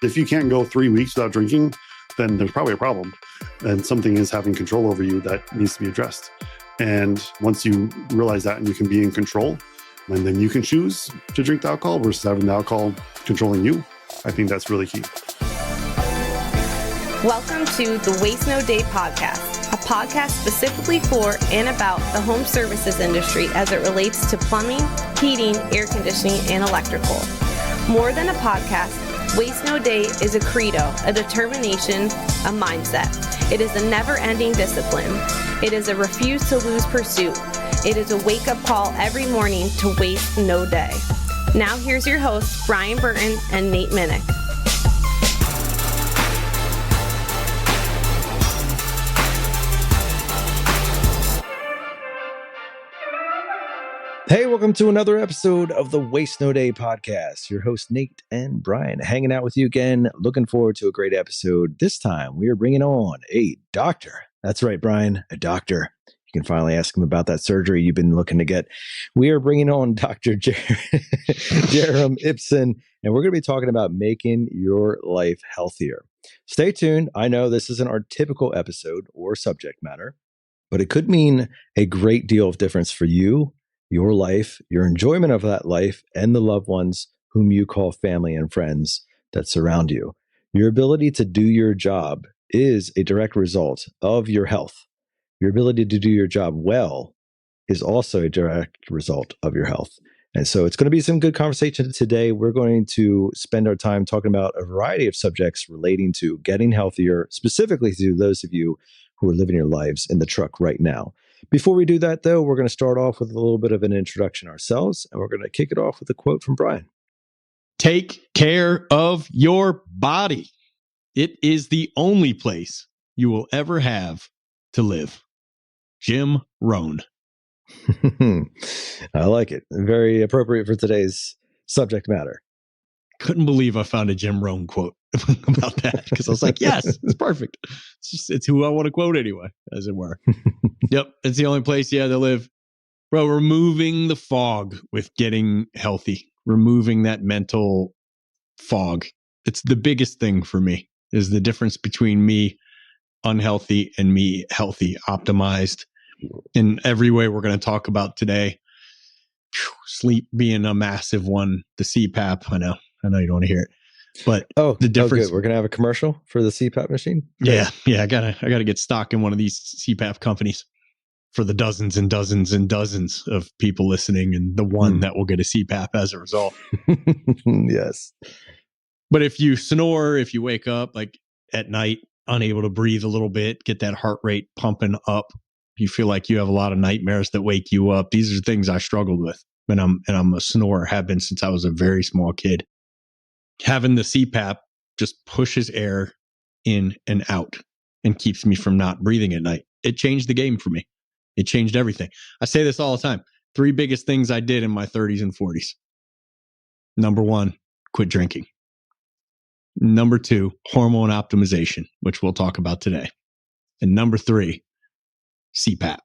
If you can't go 3 weeks without drinking, then there's probably a problem. And something is having control over you that needs to be addressed. And once you realize that and you can be in control, and then you can choose to drink the alcohol versus having the alcohol controlling you, I think that's really key. Welcome to the Waste No Day podcast, a podcast specifically for and about the home services industry as it relates to plumbing, heating, air conditioning, and electrical. More than a podcast, Waste No Day is a credo, a determination, a mindset. It is a never-ending discipline. It is a refuse to lose pursuit. It is a wake-up call every morning to waste no day. Now here's your hosts, Brian Burton and Nate Minnick. Hey, welcome to another episode of the Waste No Day podcast. Your host, Nate and Brian, hanging out with you again. Looking forward to a great episode. This time, we are bringing on a doctor. That's right, Brian, a doctor. You can finally ask him about that surgery you've been looking to get. We are bringing on Dr. Jarom Ipson, and we're going to be talking about making your life healthier. Stay tuned. I know this isn't our typical episode or subject matter, but it could mean a great deal of difference for you, your life, your enjoyment of that life, and the loved ones whom you call family and friends that surround you. Your ability to do your job is a direct result of your health. Your ability to do your job well is also a direct result of your health. And so it's going to be some good conversation today. We're going to spend our time talking about a variety of subjects relating to getting healthier, specifically to those of you who are living your lives in the truck right now. Before we do that, though, we're going to start off with a little bit of an introduction ourselves, and we're going to kick it off with a quote from Brian. Take care of your body. It is the only place you will ever have to live. Jim Rohn. I like it. Very appropriate for today's subject matter. Couldn't believe I found a Jim Rohn quote about that because I was like, yes, it's perfect. It's who I want to quote anyway, as it were. Yep, it's the only place you have to live. Bro, removing the fog with getting healthy, removing that mental fog. It's the biggest thing for me, is the difference between me unhealthy and me healthy, optimized in every way we're going to talk about today. Sleep being a massive one, the CPAP, I know you don't want to hear it, but the difference. Good. We're gonna have a commercial for the CPAP machine. Yeah. I gotta get stock in one of these CPAP companies for the dozens and dozens and dozens of people listening, and the one that will get a CPAP as a result. Yes. But if you snore, if you wake up like at night, unable to breathe a little bit, get that heart rate pumping up, you feel like you have a lot of nightmares that wake you up. These are things I struggled with, and I'm a snorer, have been since I was a very small kid. Having the CPAP just pushes air in and out and keeps me from not breathing at night. It changed the game for me. It changed everything. I say this all the time. 3 biggest things I did in my 30s and 40s. Number 1, quit drinking. Number 2, hormone optimization, which we'll talk about today. And number 3, CPAP.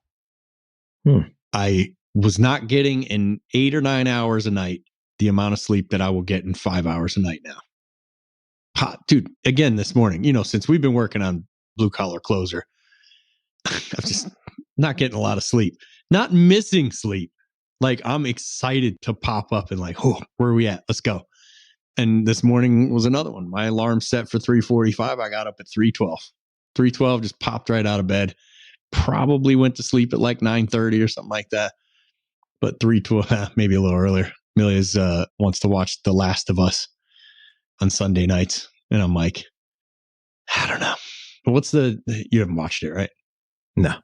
I was not getting in 8 or 9 hours a night the amount of sleep that I will get in 5 hours a night now. Dude, again this morning, since we've been working on Blue Collar Closer, I'm just not getting a lot of sleep. Not missing sleep. Like, I'm excited to pop up and like, oh, where are we at? Let's go. And this morning was another one. My alarm set for 3:45. I got up at 3:12. 3:12, just popped right out of bed. Probably went to sleep at like 9:30 or something like that. But 3:12, maybe a little earlier. Amelia's wants to watch The Last of Us on Sunday nights. And I'm like, I don't know. You haven't watched it, right? No.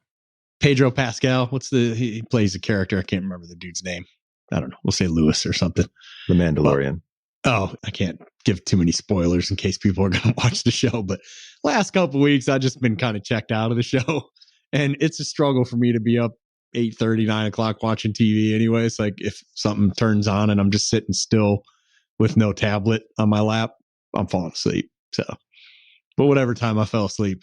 Pedro Pascal. He plays a character. I can't remember the dude's name. I don't know. We'll say Lewis or something. The Mandalorian. I can't give too many spoilers in case people are going to watch the show. But last couple of weeks, I've just been kind of checked out of the show. And it's a struggle for me to be up 8:30, 9 o'clock watching TV anyways. Like, if something turns on and I'm just sitting still with no tablet on my lap, I'm falling asleep. So, but whatever time I fell asleep,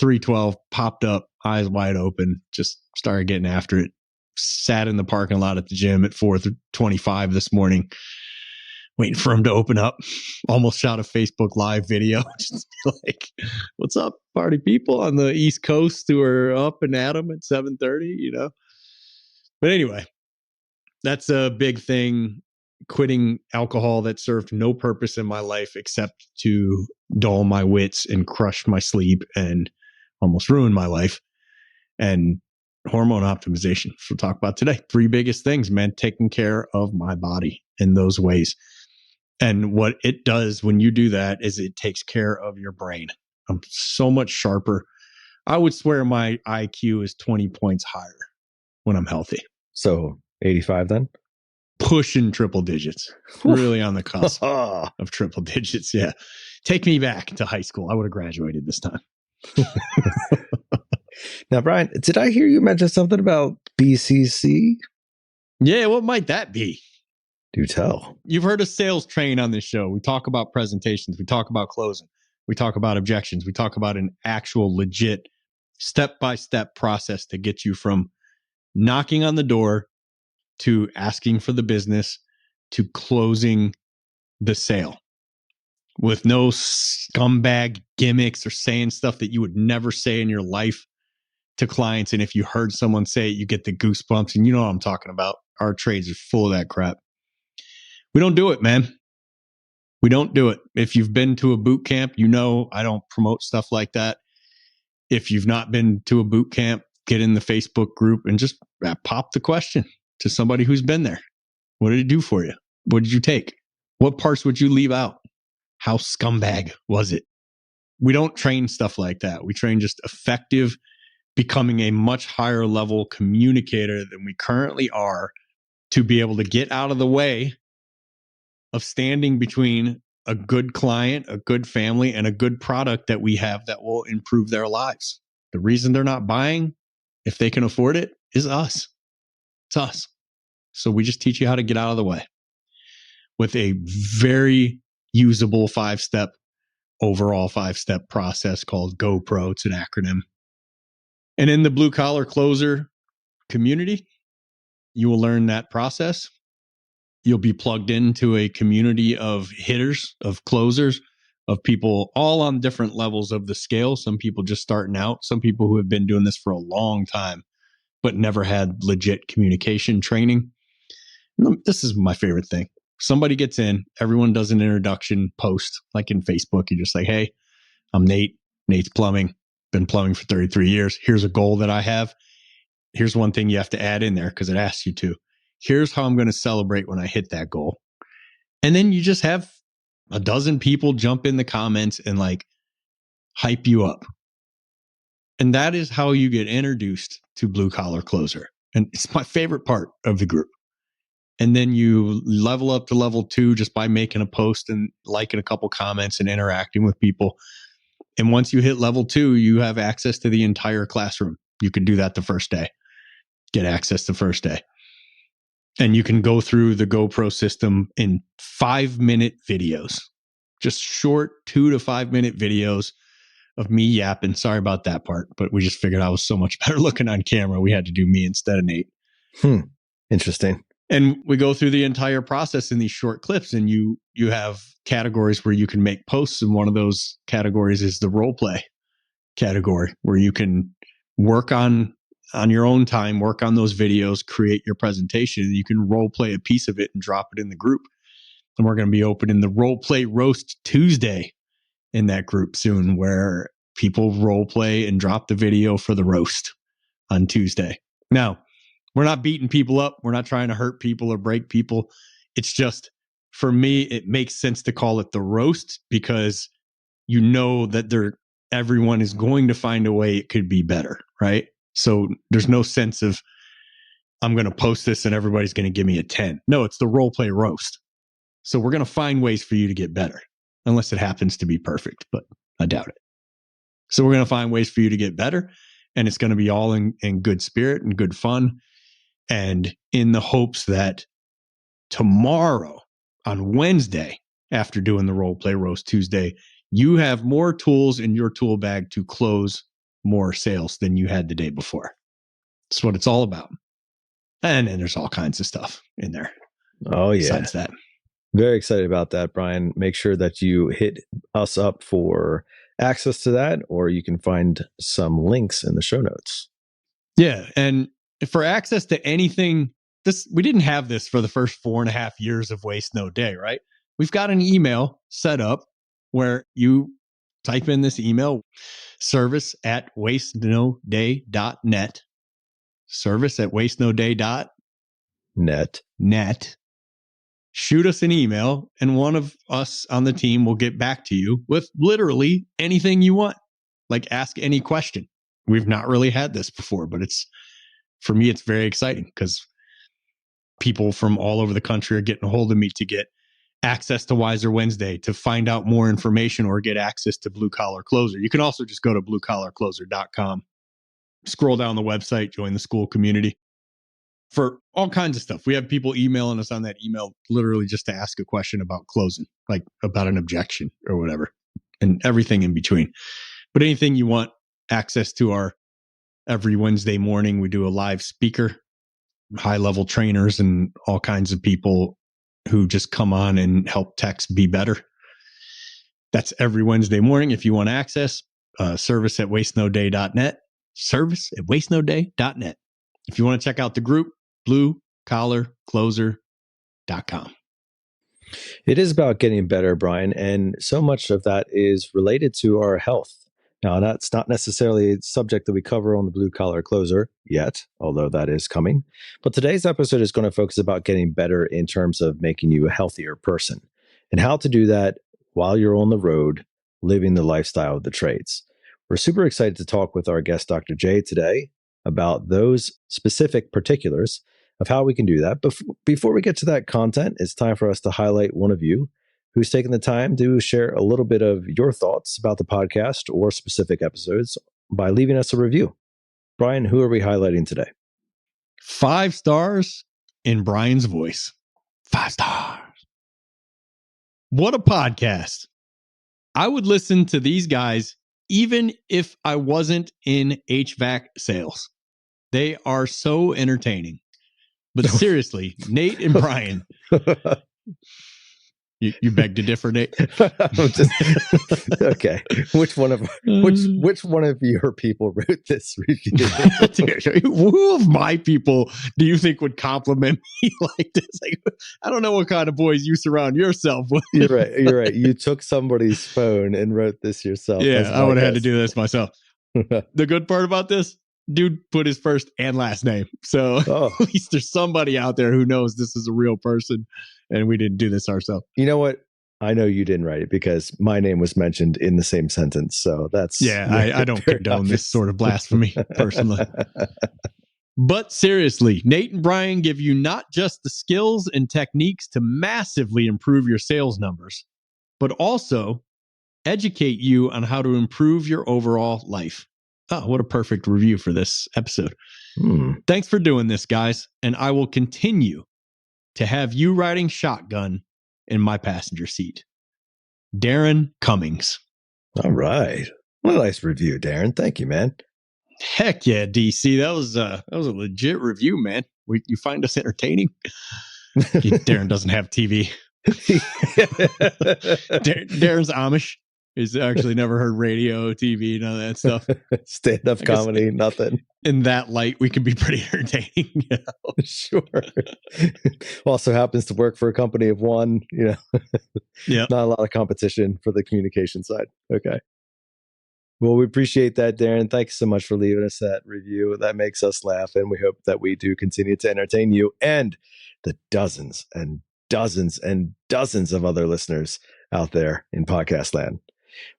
3:12, popped up, eyes wide open, just started getting after it. Sat in the parking lot at the gym at 4:25 this morning. waiting for him to open up. Almost shot a Facebook Live video. Just like, what's up, party people on the East Coast who are up and at 'em at 7:30, you know? But anyway, that's a big thing. Quitting alcohol that served no purpose in my life except to dull my wits and crush my sleep and almost ruin my life. And hormone optimization, which we'll talk about today. 3 biggest things, man, taking care of my body in those ways. And what it does when you do that is it takes care of your brain. I'm so much sharper. I would swear my IQ is 20 points higher when I'm healthy. So 85 then? Pushing triple digits. Really on the cusp of triple digits. Yeah. Take me back to high school. I would have graduated this time. Now, Brian, did I hear you mention something about BCC? Yeah, what might that be? Do tell. You've heard us sales train on this show. We talk about presentations. We talk about closing. We talk about objections. We talk about an actual legit step-by-step process to get you from knocking on the door to asking for the business to closing the sale with no scumbag gimmicks or saying stuff that you would never say in your life to clients. And if you heard someone say it, you get the goosebumps, and you know what I'm talking about. Our trades are full of that crap. We don't do it, man. We don't do it. If you've been to a boot camp, you know I don't promote stuff like that. If you've not been to a boot camp, get in the Facebook group and just pop the question to somebody who's been there. What did it do for you? What did you take? What parts would you leave out? How scumbag was it? We don't train stuff like that. We train just effective, becoming a much higher level communicator than we currently are to be able to get out of the way of standing between a good client, a good family, and a good product that we have that will improve their lives. The reason they're not buying, if they can afford it, is us. It's us. So we just teach you how to get out of the way with a very usable 5-step, overall 5-step process called GoPro. It's an acronym. And in the blue collar closer community, you will learn that process. You'll be plugged into a community of hitters, of closers, of people all on different levels of the scale. Some people just starting out, some people who have been doing this for a long time, but never had legit communication training. This is my favorite thing. Somebody gets in, everyone does an introduction post, like in Facebook. You're just like, hey, I'm Nate. Nate's Plumbing. Been plumbing for 33 years. Here's a goal that I have. Here's one thing you have to add in there because it asks you to. Here's how I'm going to celebrate when I hit that goal. And then you just have a dozen people jump in the comments and like hype you up. And that is how you get introduced to Blue Collar Closer. And it's my favorite part of the group. And then you level up to level 2 just by making a post and liking a couple comments and interacting with people. And once you hit level 2, you have access to the entire classroom. You can do that the first day. Get access the first day. And you can go through the GoPro system in 5-minute videos, just short 2 to 5 minute videos of me yapping. Sorry about that part, but we just figured I was so much better looking on camera. We had to do me instead of Nate. Interesting. And we go through the entire process in these short clips, and you have categories where you can make posts. And one of those categories is the role play category, where you can work on your own time, work on those videos, create your presentation. You can role play a piece of it and drop it in the group. And we're going to be opening the Role Play Roast Tuesday in that group soon, where people role play and drop the video for the roast on Tuesday. Now, we're not beating people up. We're not trying to hurt people or break people. It's just, for me, it makes sense to call it the roast because you know that everyone is going to find a way it could be better, right? So there's no sense of, I'm going to post this and everybody's going to give me a 10. No, it's the role play roast. So we're going to find ways for you to get better, unless it happens to be perfect, but I doubt it. So we're going to find ways for you to get better, and it's going to be all in good spirit and good fun, and in the hopes that tomorrow, on Wednesday, after doing the Role Play Roast Tuesday, you have more tools in your tool bag to close more sales than you had the day before. That's what it's all about. And then there's all kinds of stuff in there. Oh, yeah. Besides that. Very excited about that, Brian. Make sure that you hit us up for access to that, or you can find some links in the show notes. Yeah. And for access to anything, we didn't have this for the first 4.5 years of Waste No Day, right? We've got an email set up where you type in this email, service@wastenoday.net, service@wastenoday.net. Shoot us an email, and one of us on the team will get back to you with literally anything you want. Like, ask any question. We've not really had this before, but for me, it's very exciting because people from all over the country are getting a hold of me to get access to Wiser Wednesday, to find out more information or get access to Blue Collar Closer. You can also just go to bluecollarcloser.com, scroll down the website, join the school community for all kinds of stuff. We have people emailing us on that email literally just to ask a question about closing, like about an objection or whatever, and everything in between. But anything you want access to, our every Wednesday morning, we do a live speaker, high-level trainers and all kinds of people who just come on and help techs be better. That's every Wednesday morning. If you want access, service@wastenoday.net, service@wastenoday.net. If you want to check out the group, bluecollarcloser.com. It is about getting better, Brian, and so much of that is related to our health. Now, that's not necessarily a subject that we cover on the Blue Collar Closer yet, although that is coming. But today's episode is going to focus about getting better in terms of making you a healthier person and how to do that while you're on the road, living the lifestyle of the trades. We're super excited to talk with our guest, Dr. J, today about those specific particulars of how we can do that. But before we get to that content, it's time for us to highlight one of you who's taken the time to share a little bit of your thoughts about the podcast or specific episodes by leaving us a review. Brian, who are we highlighting today? 5 stars in Brian's voice. 5 stars. What a podcast. I would listen to these guys even if I wasn't in HVAC sales. They are so entertaining. But seriously, Nate and Brian, you beg to differ, Nate. Okay. Which one of your people wrote this review? Who of my people do you think would compliment me like this? Like, I don't know what kind of boys you surround yourself with. You're right. You took somebody's phone and wrote this yourself. Yeah, I would have had to do this myself. The good part about this, dude put his first and last name. So at least there's somebody out there who knows this is a real person and we didn't do this ourselves. You know what? I know you didn't write it because my name was mentioned in the same sentence. So that's... Yeah, I don't condone this sort of blasphemy personally. But seriously, Nate and Brian give you not just the skills and techniques to massively improve your sales numbers, but also educate you on how to improve your overall life. Oh, what a perfect review for this episode. Thanks for doing this, guys. And I will continue to have you riding shotgun in my passenger seat. Darren Cummings. All right. What a nice review, Darren. Thank you, man. Heck yeah, DC. That was a legit review, man. You find us entertaining? Darren doesn't have TV. Darren's Amish. He's actually never heard radio, TV, none of that stuff. Stand-up comedy, nothing. In that light, we can be pretty entertaining. You know? Sure. Also happens to work for a company of one, Yeah. Not a lot of competition for the communication side. Okay. Well, we appreciate that, Darren. Thanks so much for leaving us that review. That makes us laugh, and we hope that we do continue to entertain you and the dozens and dozens and dozens of other listeners out there in podcast land.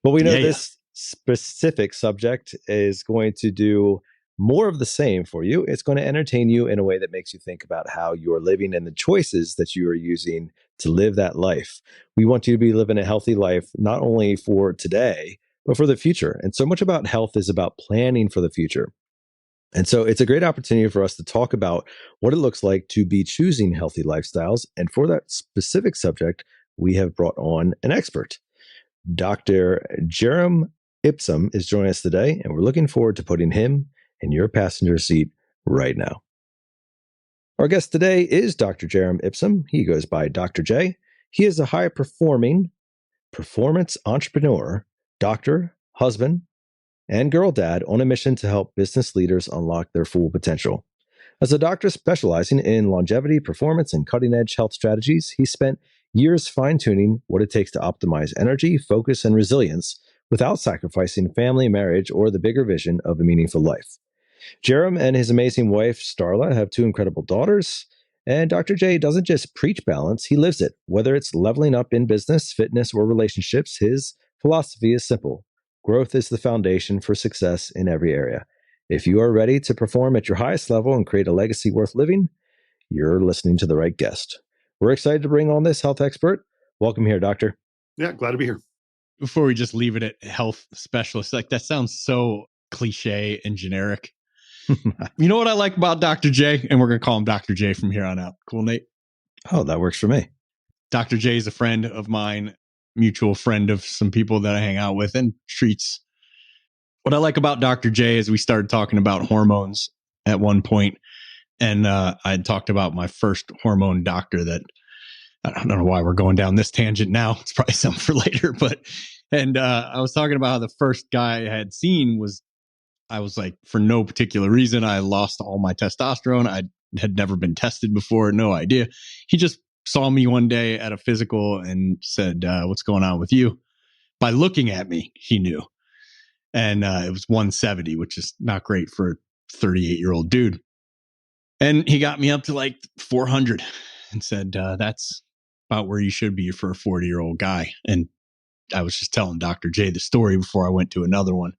Well, we know this specific subject is going to do more of the same for you. It's going to entertain you in a way that makes you think about how you're living and the choices that you are using to live that life. We want you to be living a healthy life, not only for today, but for the future. And so much about health is about planning for the future. And so it's a great opportunity for us to talk about what it looks like to be choosing healthy lifestyles. And for that specific subject, we have brought on an expert. Dr. Jarom Ipson is joining us today, and we're looking forward to putting him in your passenger seat right now. Our guest today is Dr. Jarom Ipson. He goes by Dr. J. He is a high-performing performance entrepreneur, doctor, husband, and girl dad on a mission to help business leaders unlock their full potential. As a doctor specializing in longevity, performance, and cutting-edge health strategies, he spent years fine-tuning what it takes to optimize energy, focus, and resilience without sacrificing family, marriage, or the bigger vision of a meaningful life. Jarom and his amazing wife, Starla, have two incredible daughters. And Dr. J doesn't just preach balance, he lives it. Whether it's leveling up in business, fitness, or relationships, his philosophy is simple. Growth is the foundation for success in every area. If you are ready to perform at your highest level and create a legacy worth living, you're listening to the right guest. We're excited to bring on this health expert. Welcome here, doctor. Yeah, glad to be here. Before we just leave it at health specialist, like that sounds so cliche and generic. You know what I like about Dr. J? And we're going to call him Dr. J from here on out. Cool, Nate? Oh, that works for me. Dr. J is a friend of mine, mutual friend of some people that I hang out with and treats. What I like about Dr. J is we started talking about hormones at one point, and I had talked about my first hormone doctor that I don't know why we're going down this tangent now. It's probably something for later, and I was talking about how the first guy I had seen was, I was like, for no particular reason, I lost all my testosterone. I had never been tested before, no idea. He just saw me one day at a physical and said, what's going on with you? By looking at me, he knew. And it was 170, which is not great for a 38-year-old dude. And he got me up to like 400 and said, that's about where you should be for a 40-year-old guy. And I was just telling Dr. J the story before I went to another one.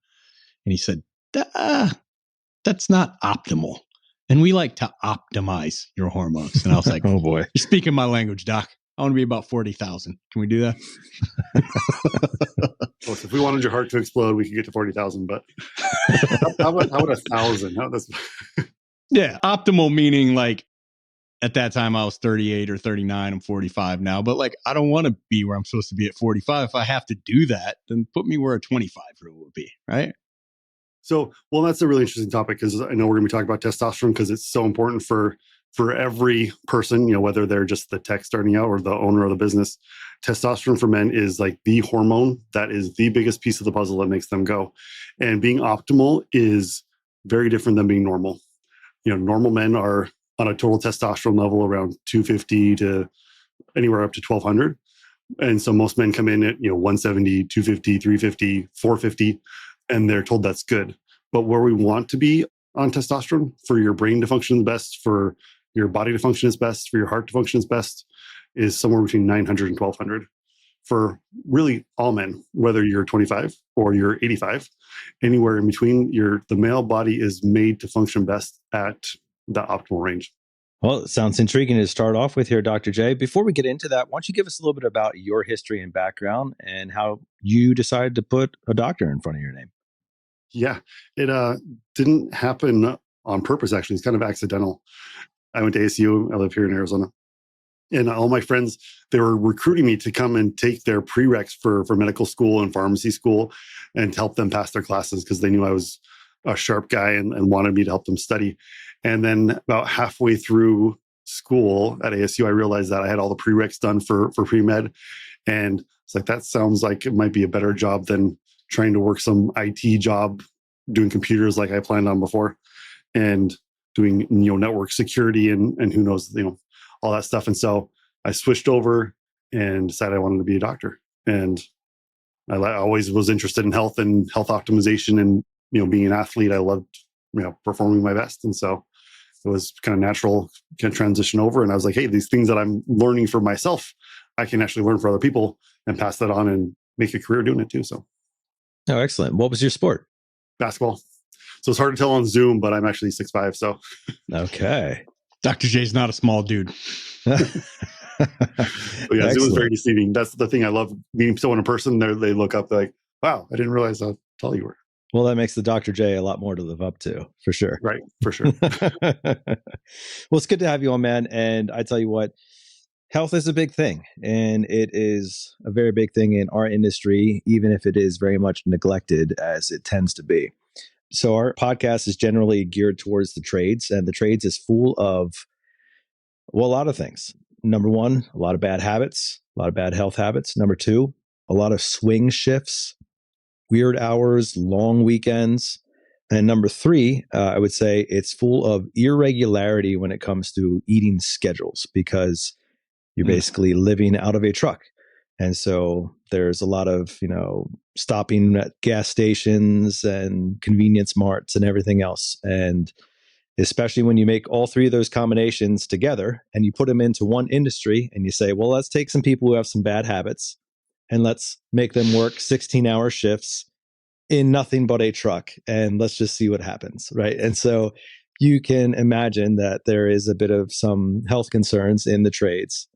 And he said, that's not optimal. And we like to optimize your hormones. And I was like, oh boy, you're speaking my language, doc. I want to be about 40,000. Can we do that? Well, so if we wanted your heart to explode, we could get to 40,000, but how about 1,000? Yeah. Optimal meaning like at that time I was 38 or 39. I'm 45 now, but like, I don't want to be where I'm supposed to be at 45. If I have to do that, then put me where a 25-year-old would be. Right. So, well, that's a really interesting topic because I know we're going to be talking about testosterone because it's so important for every person, whether they're just the tech starting out or the owner of the business. Testosterone for men is like the hormone that is the biggest piece of the puzzle that makes them go. And being optimal is very different than being normal. Normal men are on a total testosterone level around 250 to anywhere up to 1,200. And so most men come in at, 170, 250, 350, 450, and they're told that's good. But where we want to be on testosterone for your brain to function the best, for your body to function as best, for your heart to function as best, is somewhere between 900 and 1,200 for really all men, whether you're 25 or you're 85, anywhere in between. The male body is made to function best at the optimal range. Well, it sounds intriguing to start off with here, Dr. J. Before we get into that, why don't you give us a little bit about your history and background and how you decided to put a doctor in front of your name? Yeah, it didn't happen on purpose, actually. It's kind of accidental. I went to ASU. I live here in Arizona. And all my friends, they were recruiting me to come and take their prereqs for medical school and pharmacy school and to help them pass their classes because they knew I was a sharp guy and wanted me to help them study. And then about halfway through school at ASU, I realized that I had all the prereqs done for pre-med. And it's like, that sounds like it might be a better job than trying to work some IT job doing computers like I planned on before and doing, network security and who knows, all that stuff. And so I switched over and decided I wanted to be a doctor. And I always was interested in health and health optimization and, being an athlete. I loved, performing my best. And so it was kind of natural to transition over. And I was like, hey, these things that I'm learning for myself, I can actually learn for other people and pass that on and make a career doing it too. So. Oh, excellent. What was your sport? Basketball. So it's hard to tell on Zoom, but I'm actually 6'5". So. Okay. Dr. J's not a small dude. But yeah, Zoom is very deceiving. That's the thing I love, meeting someone in person. They look up, they're like, wow, I didn't realize how tall you were. Well, that makes the Dr. J a lot more to live up to, for sure. Right, for sure. Well, it's good to have you on, man. And I tell you what, health is a big thing, and it is a very big thing in our industry, even if it is very much neglected as it tends to be. So our podcast is generally geared towards the trades, and the trades is full of, well, a lot of things. number one, a lot of bad habits, a lot of bad health habits. Number two, a lot of swing shifts, weird hours, long weekends. And number three, I would say it's full of irregularity when it comes to eating schedules, because you're basically living out of a truck. And so there's a lot of, stopping at gas stations and convenience marts and everything else. And especially when you make all three of those combinations together and you put them into one industry and you say, well, let's take some people who have some bad habits and let's make them work 16-hour shifts in nothing but a truck, and let's just see what happens, right? And so you can imagine that there is a bit of some health concerns in the trades.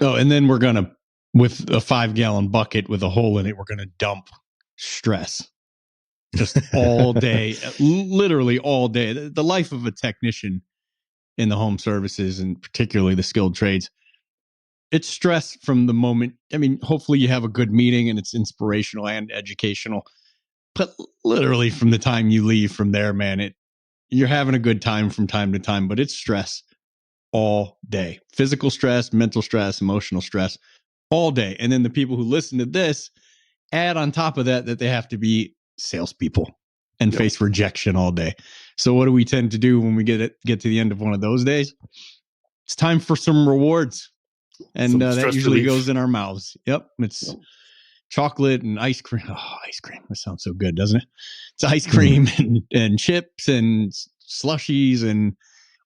Oh, and then we're going to, with a 5-gallon bucket with a hole in it, we're going to dump stress just all day, literally all day. The life of a technician in the home services, and particularly the skilled trades, it's stress from the moment. I mean, hopefully you have a good meeting and it's inspirational and educational, but literally from the time you leave from there, man, you're having a good time from time to time, but it's stress all day. Physical stress, mental stress, emotional stress all day. And then the people who listen to this add on top of that they have to be salespeople and face rejection all day. So what do we tend to do when we get to the end of one of those days? It's time for some rewards. And that usually goes in our mouths. Yep. It's chocolate and ice cream. Oh, ice cream. That sounds so good, doesn't it? It's ice cream and chips and slushies and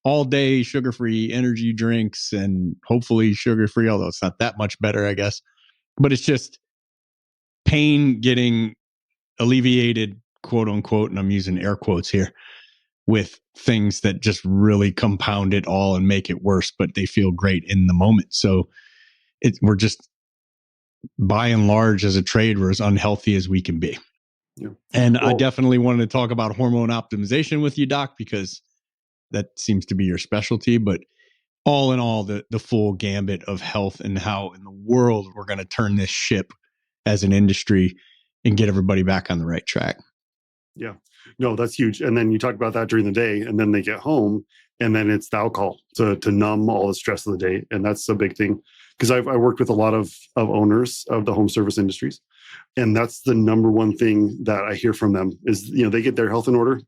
all day sugar-free energy drinks, and hopefully sugar-free, although it's not that much better, I guess. But it's just pain getting alleviated, quote unquote, and I'm using air quotes here, with things that just really compound it all and make it worse, but they feel great in the moment. So we're just, by and large, as a trade, we're as unhealthy as we can be. Yeah. And I definitely wanted to talk about hormone optimization with you, Doc, because that seems to be your specialty. But all in all, the full gambit of health and how in the world we're going to turn this ship as an industry and get everybody back on the right track. Yeah, no, that's huge. And then you talk about that during the day, and then they get home, and then it's the alcohol to numb all the stress of the day. And that's a big thing, because I worked with a lot of owners of the home service industries. And that's the number one thing that I hear from them is, they get their health in order.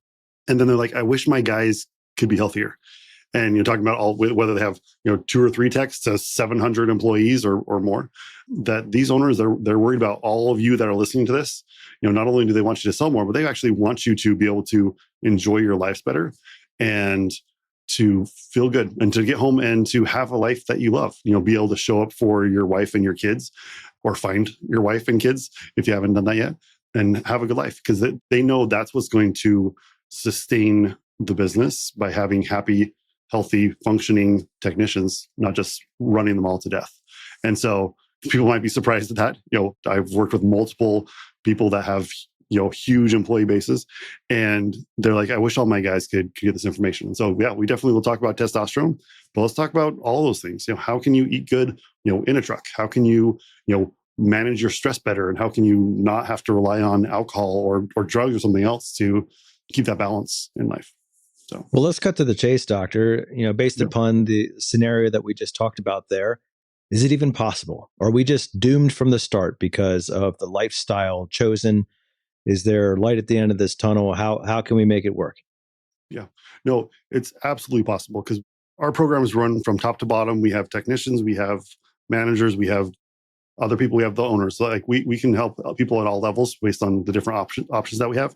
And then they're like, I wish my guys could be healthier. And you're talking about whether they have 2 or 3 techs to 700 employees or more, that these owners, they're worried about all of you that are listening to this. Not only do they want you to sell more, but they actually want you to be able to enjoy your lives better and to feel good and to get home and to have a life that you love. Be able to show up for your wife and your kids, or find your wife and kids if you haven't done that yet, and have a good life, because they know that's what's going to sustain the business, by having happy, healthy, functioning technicians, not just running them all to death. And so people might be surprised at that. I've worked with multiple people that have, huge employee bases, and they're like, I wish all my guys could get this information. And so, yeah, we definitely will talk about testosterone, but let's talk about all those things. How can you eat good, in a truck? How can you, manage your stress better? And how can you not have to rely on alcohol or drugs or something else to keep that balance in life? So, well, let's cut to the chase, Doctor. Based upon the scenario that we just talked about there, is it even possible? Are we just doomed from the start because of the lifestyle chosen? Is there light at the end of this tunnel? How can we make it work? Yeah, no, it's absolutely possible, because our programs run from top to bottom. We have technicians, we have managers, we have other people, we have the owners. So we can help people at all levels based on the different options that we have.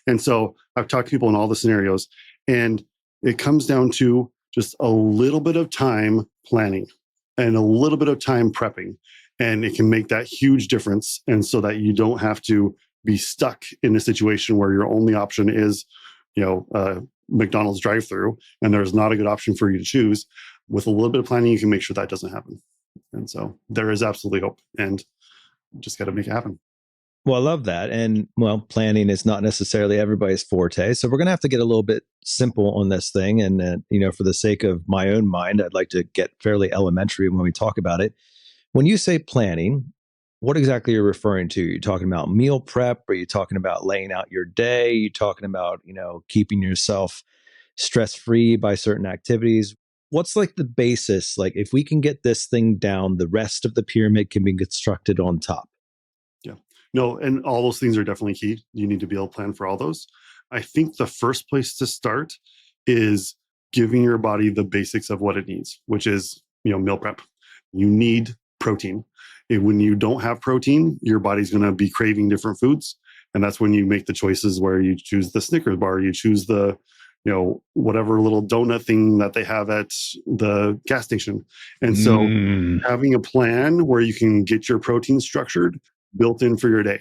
And so I've talked to people in all the scenarios, and it comes down to just a little bit of time planning and a little bit of time prepping, and it can make that huge difference. And so that you don't have to be stuck in a situation where your only option is, McDonald's drive-through, and there's not a good option for you to choose. With a little bit of planning, you can make sure that doesn't happen. And so there is absolutely hope, and just got to make it happen. Well, I love that. And planning is not necessarily everybody's forte. So we're going to have to get a little bit simple on this thing. And, for the sake of my own mind, I'd like to get fairly elementary when we talk about it. When you say planning, what exactly are you referring to? You're talking about meal prep? Are you talking about laying out your day? Are you talking about, keeping yourself stress-free by certain activities? what's like the basis? Like if we can get this thing down, the rest of the pyramid can be constructed on top. Yeah. No, and all those things are definitely key. You need to be able to plan for all those. I think the first place to start is giving your body the basics of what it needs, which is, meal prep. You need protein. When you don't have protein, your body's going to be craving different foods. And that's when you make the choices where you choose the Snickers bar, you choose the, whatever little donut thing that they have at the gas station. And so having a plan where you can get your protein structured, built in for your day.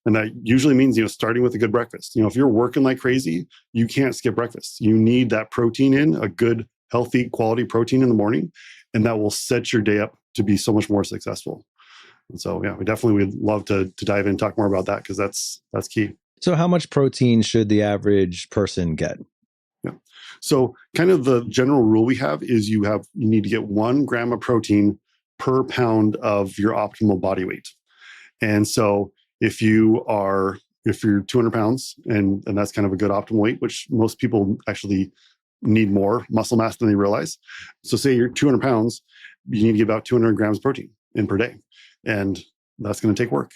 And that usually means, starting with a good breakfast. If you're working like crazy, you can't skip breakfast. You need that protein in, a good, healthy, quality protein in the morning. And that will set your day up to be so much more successful. And so, yeah, we definitely would love to dive in and talk more about that because that's key. So how much protein should the average person get? Yeah. So kind of the general rule we have is you need to get 1 gram of protein per pound of your optimal body weight. And so if you're 200 pounds and that's kind of a good optimal weight, which most people actually need more muscle mass than they realize. So say you're 200 pounds, you need to get about 200 grams of protein in per day. And that's going to take work.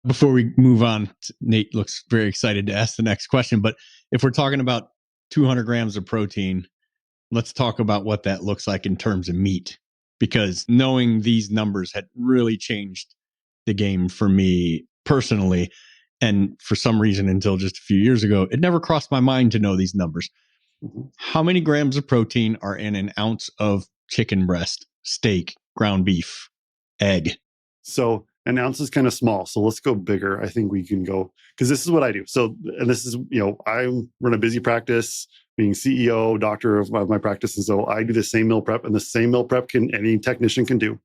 Before we move on, Nate looks very excited to ask the next question. But if we're talking about 200 grams of protein, let's talk about what that looks like in terms of meat, because knowing these numbers had really changed the game for me personally. And for some reason, until just a few years ago, it never crossed my mind to know these numbers. Mm-hmm. How many grams of protein are in an ounce of chicken breast, steak, ground beef, egg? So an ounce is kind of small. So let's go bigger. I think we can go, because this is what I do. So, and this is, I run a busy practice, being CEO, doctor of my practice. And so I do the same meal prep, and the same meal prep any technician can do.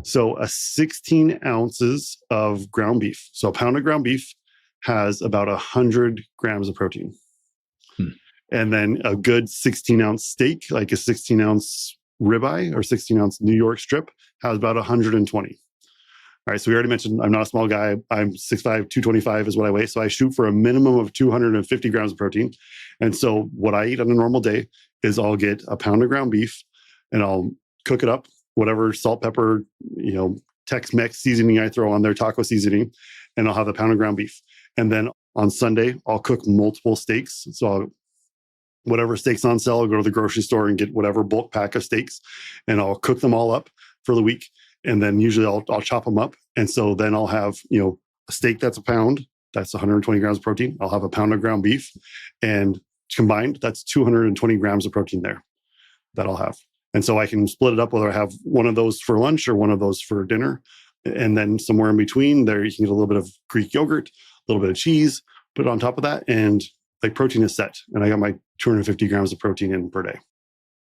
So 16 ounces of ground beef. So a pound of ground beef has about 100 grams of protein. And then a good 16-ounce steak, like a 16-ounce ribeye or 16-ounce New York strip, has about 120. All right, so we already mentioned I'm not a small guy. I'm 6'5", 225 is what I weigh. So I shoot for a minimum of 250 grams of protein. And so what I eat on a normal day is I'll get a pound of ground beef and I'll cook it up, whatever salt, pepper, Tex-Mex seasoning I throw on there, taco seasoning, and I'll have a pound of ground beef. And then on Sunday, I'll cook multiple steaks. So whatever steaks on sale, I'll go to the grocery store and get whatever bulk pack of steaks, and I'll cook them all up for the week. And then usually I'll chop them up. And so then I'll have, a steak that's a pound, that's 120 grams of protein. I'll have a pound of ground beef, and combined, that's 220 grams of protein there that I'll have. And so I can split it up, whether I have one of those for lunch or one of those for dinner. And then somewhere in between there, you can get a little bit of Greek yogurt, a little bit of cheese, put it on top of that. And like protein is set. And I got my 250 grams of protein in per day.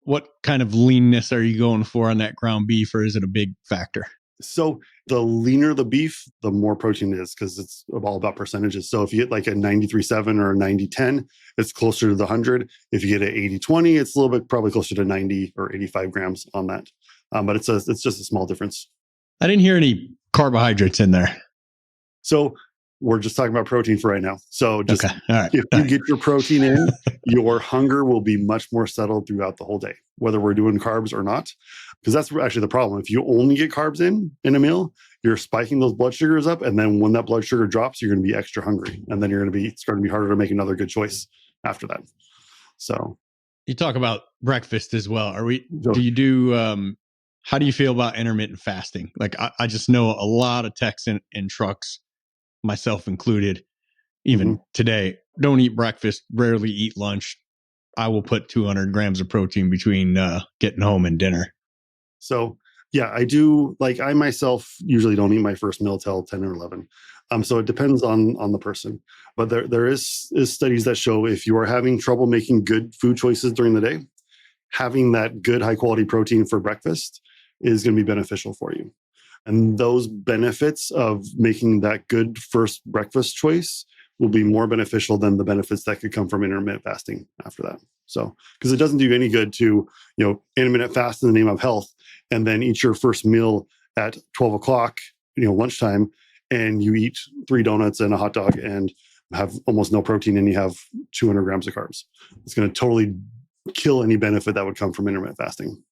What kind of leanness are you going for on that ground beef, or is it a big factor? So the leaner the beef, the more protein it is, because it's all about percentages. So if you get like a 93.7 or a 90.10, it's closer to the 100. If you get an 80.20, it's a little bit probably closer to 90 or 85 grams on that. But it's just a small difference. I didn't hear any carbohydrates in there. So we're just talking about protein for right now. So just okay. All right. If you get your protein in, your hunger will be much more settled throughout the whole day, whether we're doing carbs or not. Because that's actually the problem. If you only get carbs in a meal, you're spiking those blood sugars up. And then when that blood sugar drops, you're going to be extra hungry. And then it's going to be harder to make another good choice after that. So you talk about breakfast as well. Do you do, how do you feel about intermittent fasting? Like I just know a lot of techs in trucks, myself included, even today, don't eat breakfast, rarely eat lunch. I will put 200 grams of protein between getting home and dinner. So yeah, I do. Like I myself usually don't eat my first meal till 10 or 11. So it depends on the person. But there is studies that show if you are having trouble making good food choices during the day, having that good high quality protein for breakfast is going to be beneficial for you. And those benefits of making that good first breakfast choice will be more beneficial than the benefits that could come from intermittent fasting after that. So, because it doesn't do any good to, intermittent fast in the name of health and then eat your first meal at 12 o'clock, lunchtime, and you eat 3 donuts and a hot dog and have almost no protein and you have 200 grams of carbs. It's going to totally kill any benefit that would come from intermittent fasting.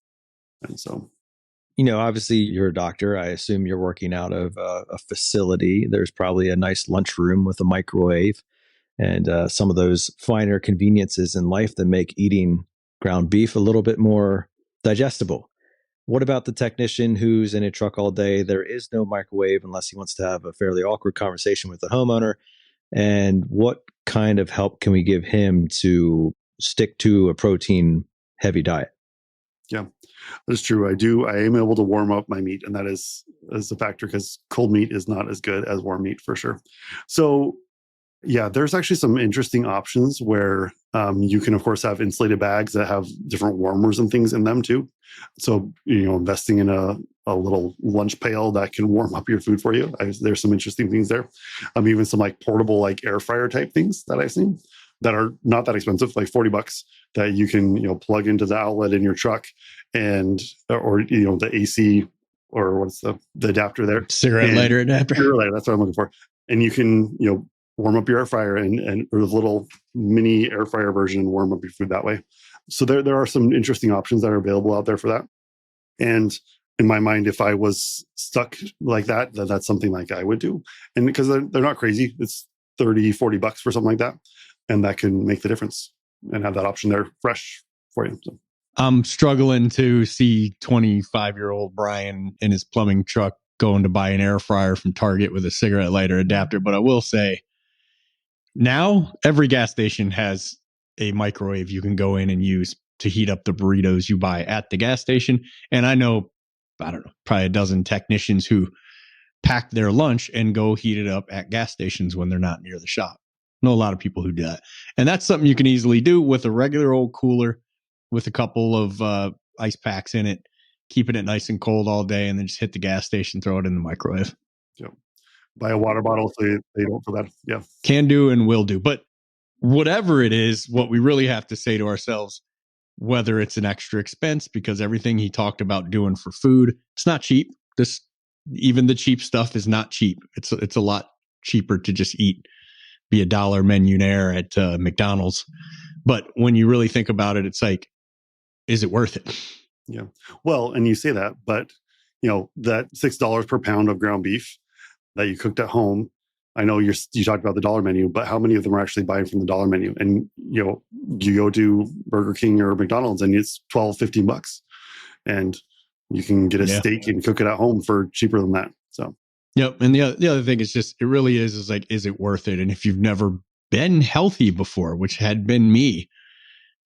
And so, obviously you're a doctor. I assume you're working out of a facility. There's probably a nice lunchroom with a microwave and some of those finer conveniences in life that make eating ground beef a little bit more digestible. What about the technician who's in a truck all day? There is no microwave unless he wants to have a fairly awkward conversation with the homeowner. And what kind of help can we give him to stick to a protein heavy diet? Yeah, that's true. I am able to warm up my meat, and that is a factor because cold meat is not as good as warm meat for sure. So yeah, there's actually some interesting options where you can, of course, have insulated bags that have different warmers and things in them too. So, investing in a little lunch pail that can warm up your food for you. There's some interesting things there. Even some like portable, like air fryer type things that I've seen that are not that expensive, like $40 that you can, plug into the outlet in your truck and, or, the AC or what's the adapter there? Cigarette lighter adapter. Cigarette lighter, that's what I'm looking for. And you can, warm up your air fryer and or the little mini air fryer version and warm up your food that way. So there are some interesting options that are available out there for that. And in my mind, if I was stuck like that, that's something like I would do. And because they're not crazy, it's $30-$40 for something like that. And that can make the difference and have that option there fresh for you. So. I'm struggling to see 25-year-old Brian in his plumbing truck going to buy an air fryer from Target with a cigarette lighter adapter. But I will say, now every gas station has a microwave you can go in and use to heat up the burritos you buy at the gas station. And I know, probably a dozen technicians who pack their lunch and go heat it up at gas stations when they're not near the shop. I know a lot of people who do that. And that's something you can easily do with a regular old cooler with a couple of ice packs in it, keeping it nice and cold all day, and then just hit the gas station, throw it in the microwave. Yep. Buy a water bottle so they don't for that. Yeah. Can do and will do. But whatever it is, what we really have to say to ourselves, whether it's an extra expense, because everything he talked about doing for food, it's not cheap. Even the cheap stuff is not cheap. It's a lot cheaper to just be a $1 millionaire at McDonald's. But when you really think about it, it's like, is it worth it? Yeah. Well, and you say that, but that $6 per pound of ground beef that you cooked at home. I know you talked about the dollar menu, but how many of them are actually buying from the dollar menu? And you go to Burger King or McDonald's and it's $12-$15, and you can get a steak and cook it at home for cheaper than that. So yep. And the other thing is just, it really is like, is it worth it? And if you've never been healthy before, which had been me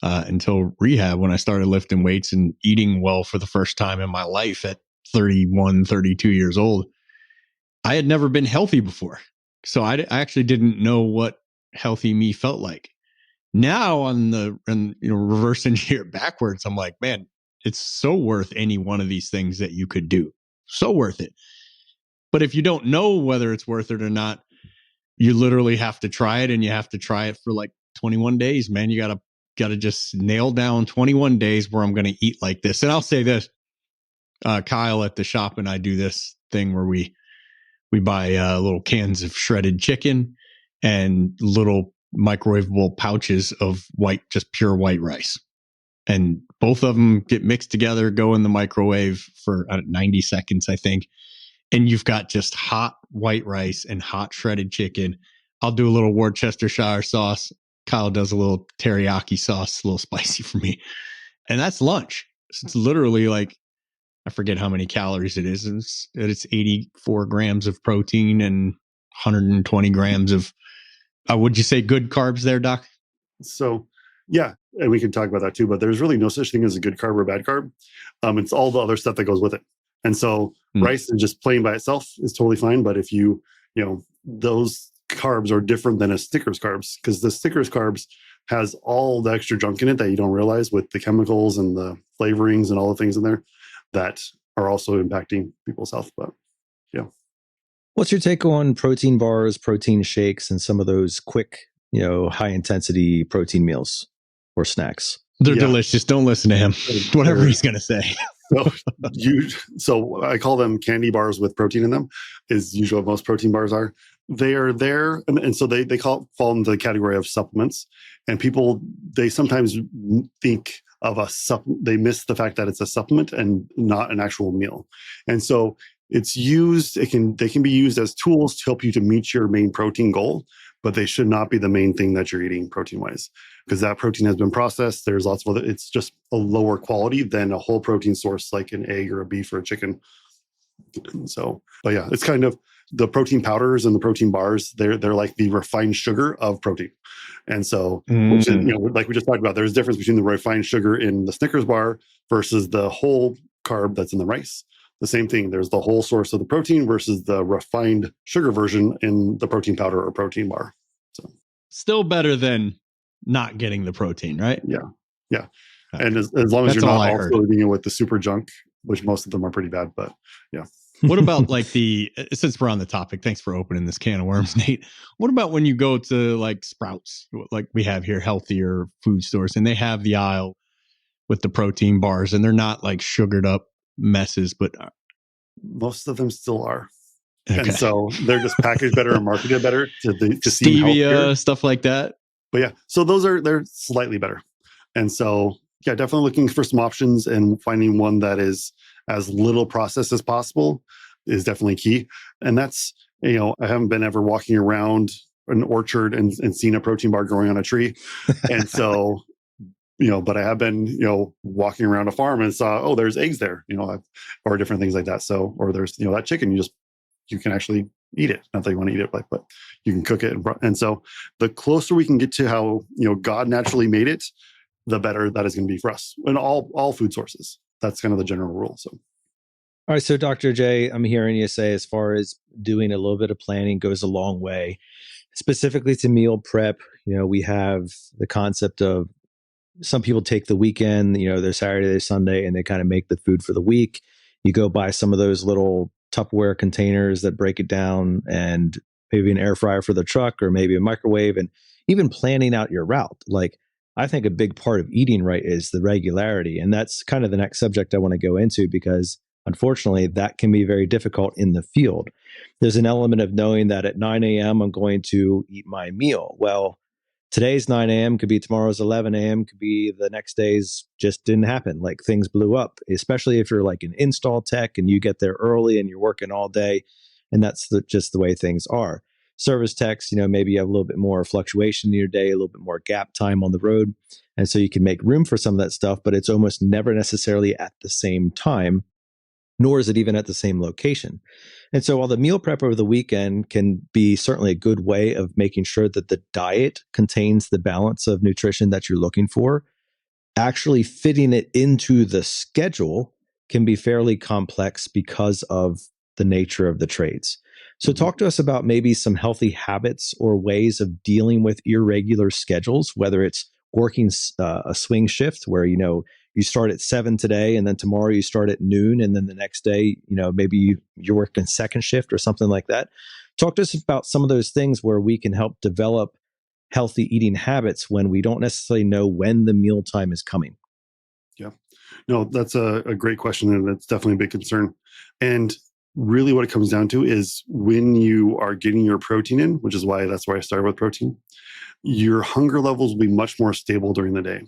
until rehab, when I started lifting weights and eating well for the first time in my life at 31, 32 years old, I had never been healthy before. So I actually didn't know what healthy me felt like. Now reverse engineer it backwards, I'm like, man, it's so worth any one of these things that you could do. So worth it. But if you don't know whether it's worth it or not, you literally have to try it, and you have to try it for like 21 days, man. You gotta just nail down 21 days where I'm going to eat like this. And I'll say this, Kyle at the shop and I do this thing where we buy little cans of shredded chicken and little microwavable pouches of just pure white rice. And both of them get mixed together, go in the microwave for 90 seconds, I think. And you've got just hot white rice and hot shredded chicken. I'll do a little Worcestershire sauce. Kyle does a little teriyaki sauce, a little spicy for me. And that's lunch. So it's literally like, I forget how many calories it is. It's 84 grams of protein and 120 grams of, would you say good carbs there, Doc? So, yeah, and we can talk about that too, but there's really no such thing as a good carb or a bad carb. It's all the other stuff that goes with it. And so rice and just plain by itself is totally fine. But if those carbs are different than a Snickers carbs, because the Snickers carbs has all the extra junk in it that you don't realize with the chemicals and the flavorings and all the things in there that are also impacting people's health. But yeah. What's your take on protein bars, protein shakes, and some of those quick, high intensity protein meals or snacks? They're delicious. Don't listen to him. Whatever he's going to say. So so I call them candy bars with protein in them, is usually what most protein bars are. They are there, and so they fall into the category of supplements. And people, they sometimes think of they miss the fact that it's a supplement and not an actual meal. And so it's used, they can be used as tools to help you to meet your main protein goal, but they should not be the main thing that you're eating protein wise, because that protein has been processed. There's lots of other, it's just a lower quality than a whole protein source like an egg or a beef or a chicken. So, but yeah, it's kind of the protein powders and the protein bars. They're like the refined sugar of protein. And so, which is, like we just talked about, there's a difference between the refined sugar in the Snickers bar versus the whole carb that's in the rice. The same thing. There's the whole source of the protein versus the refined sugar version in the protein powder or protein bar. So, still better than not getting the protein, right? Yeah. And as long as That's you're all not I also heard. eating it with the super junk, which most of them are pretty bad, but yeah. What about like since we're on the topic, thanks for opening this can of worms, Nate. What about when you go to like Sprouts, like we have here, healthier food stores, and they have the aisle with the protein bars, and they're not like sugared up messes, but Most of them still are. okay. And so they're just packaged better and marketed better to seem Stevia, healthier. stuff like that. But yeah, so they're slightly better. And so, yeah, definitely looking for some options and finding one that is as little processed as possible is definitely key. And that's, I haven't been ever walking around an orchard and seen a protein bar growing on a tree. And so, but I have been, walking around a farm and saw, oh, there's eggs there, or different things like that. So, or there's, that chicken, you can actually eat it. Not that you want to eat it, but you can cook it. And so the closer we can get to how, God naturally made it, the better that is going to be for us in all food sources. That's kind of the general rule. So, all right. So Dr. J, I'm hearing you say, as far as doing a little bit of planning goes a long way, specifically to meal prep. We have the concept of some people take the weekend, their Saturday, their Sunday, and they kind of make the food for the week. You go buy some of those little Tupperware containers that break it down, and maybe an air fryer for the truck, or maybe a microwave, and even planning out your route. Like, I think a big part of eating right is the regularity. And that's kind of the next subject I want to go into, because unfortunately that can be very difficult in the field. There's an element of knowing that at 9 a.m. I'm going to eat my meal. Well, today's 9 a.m. could be tomorrow's 11 a.m. could be the next day's just didn't happen. Like, things blew up, especially if you're like an install tech and you get there early and you're working all day. And that's just the way things are. Service techs, maybe you have a little bit more fluctuation in your day, a little bit more gap time on the road. And so you can make room for some of that stuff, but it's almost never necessarily at the same time, nor is it even at the same location. And so while the meal prep over the weekend can be certainly a good way of making sure that the diet contains the balance of nutrition that you're looking for, actually fitting it into the schedule can be fairly complex because of the nature of the trades. So talk to us about maybe some healthy habits or ways of dealing with irregular schedules, whether it's working a swing shift where, you start at 7 today and then tomorrow you start at noon. And then the next day, maybe you're working second shift or something like that. Talk to us about some of those things where we can help develop healthy eating habits when we don't necessarily know when the meal time is coming. Yeah, no, that's a great question. And it's definitely a big concern. And really what it comes down to is when you are getting your protein in, which is that's why I started with protein, your hunger levels will be much more stable during the day.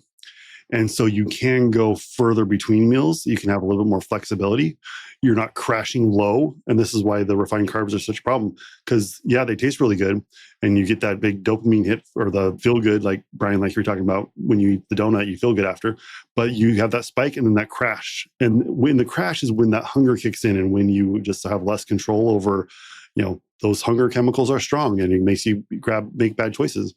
And so you can go further between meals. You can have a little bit more flexibility. You're not crashing low. And this is why the refined carbs are such a problem, because they taste really good. And you get that big dopamine hit or the feel good, like Brian, like you're talking about, when you eat the donut, you feel good after, but you have that spike and then that crash. And when the crash is when that hunger kicks in, and when you just have less control over, those hunger chemicals are strong and it makes you make bad choices.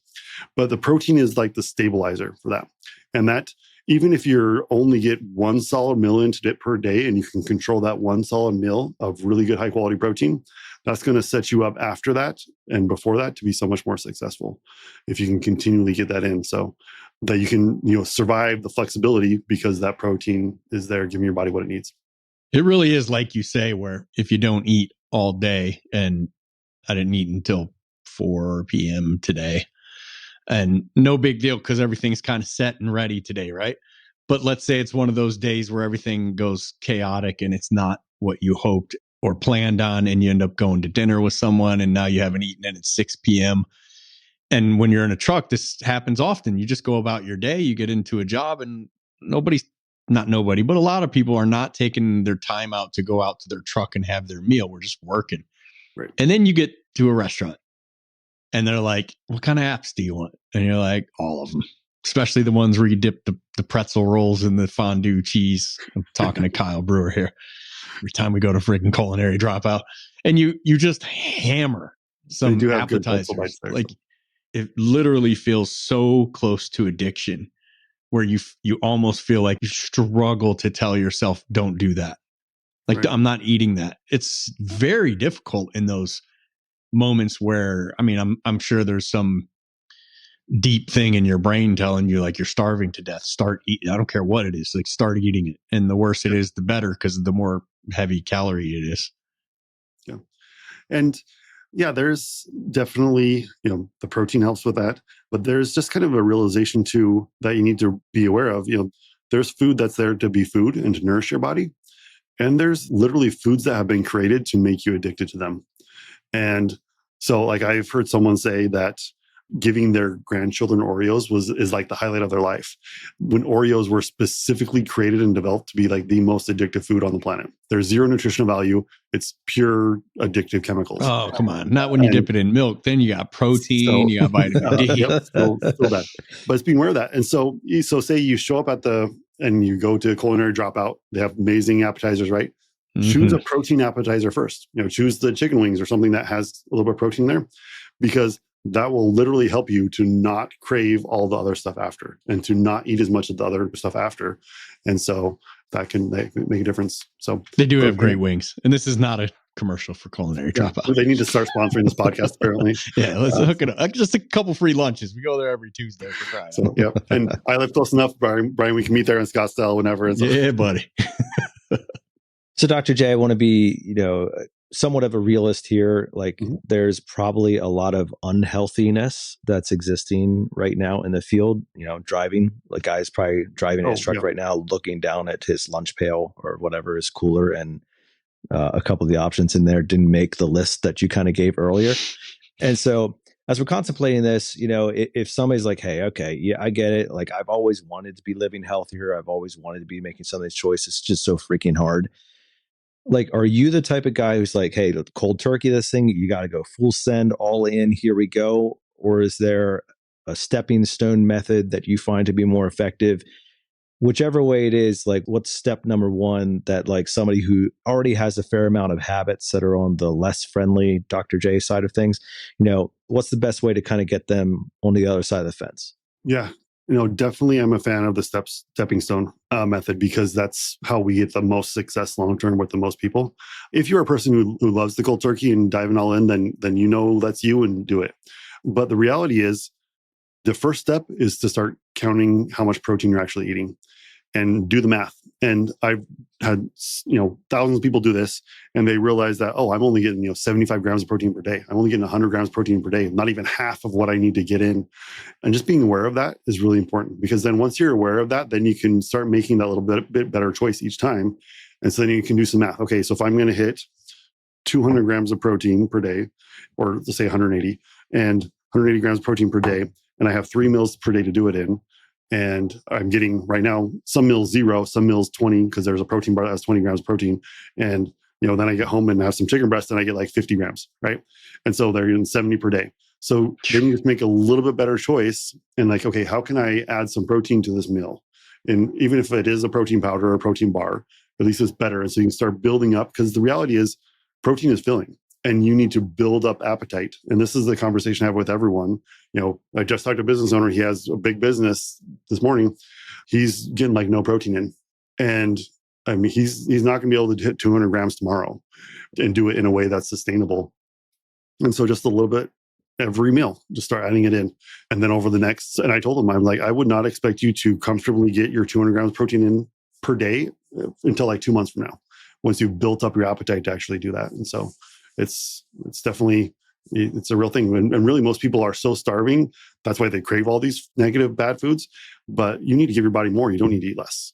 But the protein is like the stabilizer for that. And that, even if you only get one solid meal into it per day, and you can control that one solid meal of really good high quality protein, that's going to set you up after that and before that to be so much more successful if you can continually get that in, so that you can survive the flexibility, because that protein is there giving your body what it needs. It really is like you say, where if you don't eat all day, and I didn't eat until 4 p.m. today, and no big deal because everything's kind of set and ready today, right? But let's say it's one of those days where everything goes chaotic and it's not what you hoped or planned on, and you end up going to dinner with someone and now you haven't eaten and it's 6 p.m. And when you're in a truck, this happens often. You just go about your day, you get into a job, and not nobody, but a lot of people are not taking their time out to go out to their truck and have their meal. We're just working. Right. And then you get to a restaurant and they're like, what kind of apps do you want? And you're like, all of them, especially the ones where you dip the pretzel rolls in the fondue cheese. I'm talking to Kyle Brewer here. Every time we go to freaking Culinary Dropout, and you just hammer some do have good pretzel appetizers. bites there, Like it literally feels so close to addiction where you almost feel like you struggle to tell yourself, don't do that. Like, Right. I'm not eating that. It's very difficult in those moments where, I mean, I'm sure there's some deep thing in your brain telling you like you're starving to death. Start eating. I don't care what it is. Like, start eating it. And the worse it is, the better, because the more heavy calorie it is. Yeah. And yeah, there's definitely, the protein helps with that, but there's just kind of a realization too that you need to be aware of. There's food that's there to be food and to nourish your body. And there's literally foods that have been created to make you addicted to them. And so like I've heard someone say that giving their grandchildren Oreos is like the highlight of their life, when Oreos were specifically created and developed to be like the most addictive food on the planet. There's zero nutritional value. It's pure addictive chemicals. Oh, come on. Not when you dip it in milk. Then you got protein, you got vitamin D. Yep, still bad. But it's being aware of that. And so say you show up and you go to Culinary Dropout, they have amazing appetizers, right? Mm-hmm. Choose a protein appetizer first. Choose the chicken wings or something that has a little bit of protein there, because that will literally help you to not crave all the other stuff after and to not eat as much of the other stuff after. And so that can make a difference. So they do have great wings. And this is not a commercial for Culinary Dropout. They need to start sponsoring this podcast, apparently. Yeah, let's hook it up. Just a couple free lunches. We go there every Tuesday for Friday. So, yeah. And I live close enough, Brian, we can meet there in Scottsdale whenever. And so. Yeah, buddy. So Dr. J, I want to be, somewhat of a realist here. Like there's probably a lot of unhealthiness that's existing right now in the field, driving, like guy's probably driving his truck right now, looking down at his lunch pail or whatever is cooler. And a couple of the options in there didn't make the list that you kind of gave earlier. And so as we're contemplating this, if somebody's like, hey, okay, yeah, I get it. Like I've always wanted to be living healthier. I've always wanted to be making some of these choices. It's just so freaking hard. Like, are you the type of guy who's like, hey, cold turkey, this thing, you got to go full send, all in, here we go? Or is there a stepping stone method that you find to be more effective? Whichever way it is, like, what's step number one that like somebody who already has a fair amount of habits that are on the less friendly Dr. J side of things, what's the best way to kind of get them on the other side of the fence? Yeah. Definitely I'm a fan of the stepping stone method, because that's how we get the most success long-term with the most people. If you're a person who loves the cold turkey and diving all in, then that's you and do it. But the reality is the first step is to start counting how much protein you're actually eating and do the math. And I've had, thousands of people do this, and they realize that, I'm only getting, 75 grams of protein per day. I'm only getting 100 grams of protein per day, not even half of what I need to get in. And just being aware of that is really important, because then once you're aware of that, then you can start making that little bit better choice each time. And so then you can do some math. Okay, so if I'm going to hit 200 grams of protein per day, or let's say 180 grams of protein per day, and I have 3 meals per day to do it in, and I'm getting right now some meals 0, some meals 20, because there's a protein bar that has 20 grams of protein. And, then I get home and have some chicken breast and I get like 50 grams, right? And so they're getting 70 per day. So then you just make a little bit better choice and like, okay, how can I add some protein to this meal? And even if it is a protein powder or a protein bar, at least it's better. And so you can start building up, because the reality is protein is filling. And you need to build up appetite. And this is the conversation I have with everyone. I just talked to a business owner. He has a big business this morning. He's getting like no protein in. And I mean, he's not going to be able to hit 200 grams tomorrow and do it in a way that's sustainable. And so just a little bit every meal, just start adding it in. And then over the next, and I told him, I'm like, I would not expect you to comfortably get your 200 grams of protein in per day until like 2 months from now, once you've built up your appetite to actually do that. And so it's definitely It's a real thing. And really, most people are so starving. That's why they crave all these negative, bad foods. But you need to give your body more. You don't need to eat less.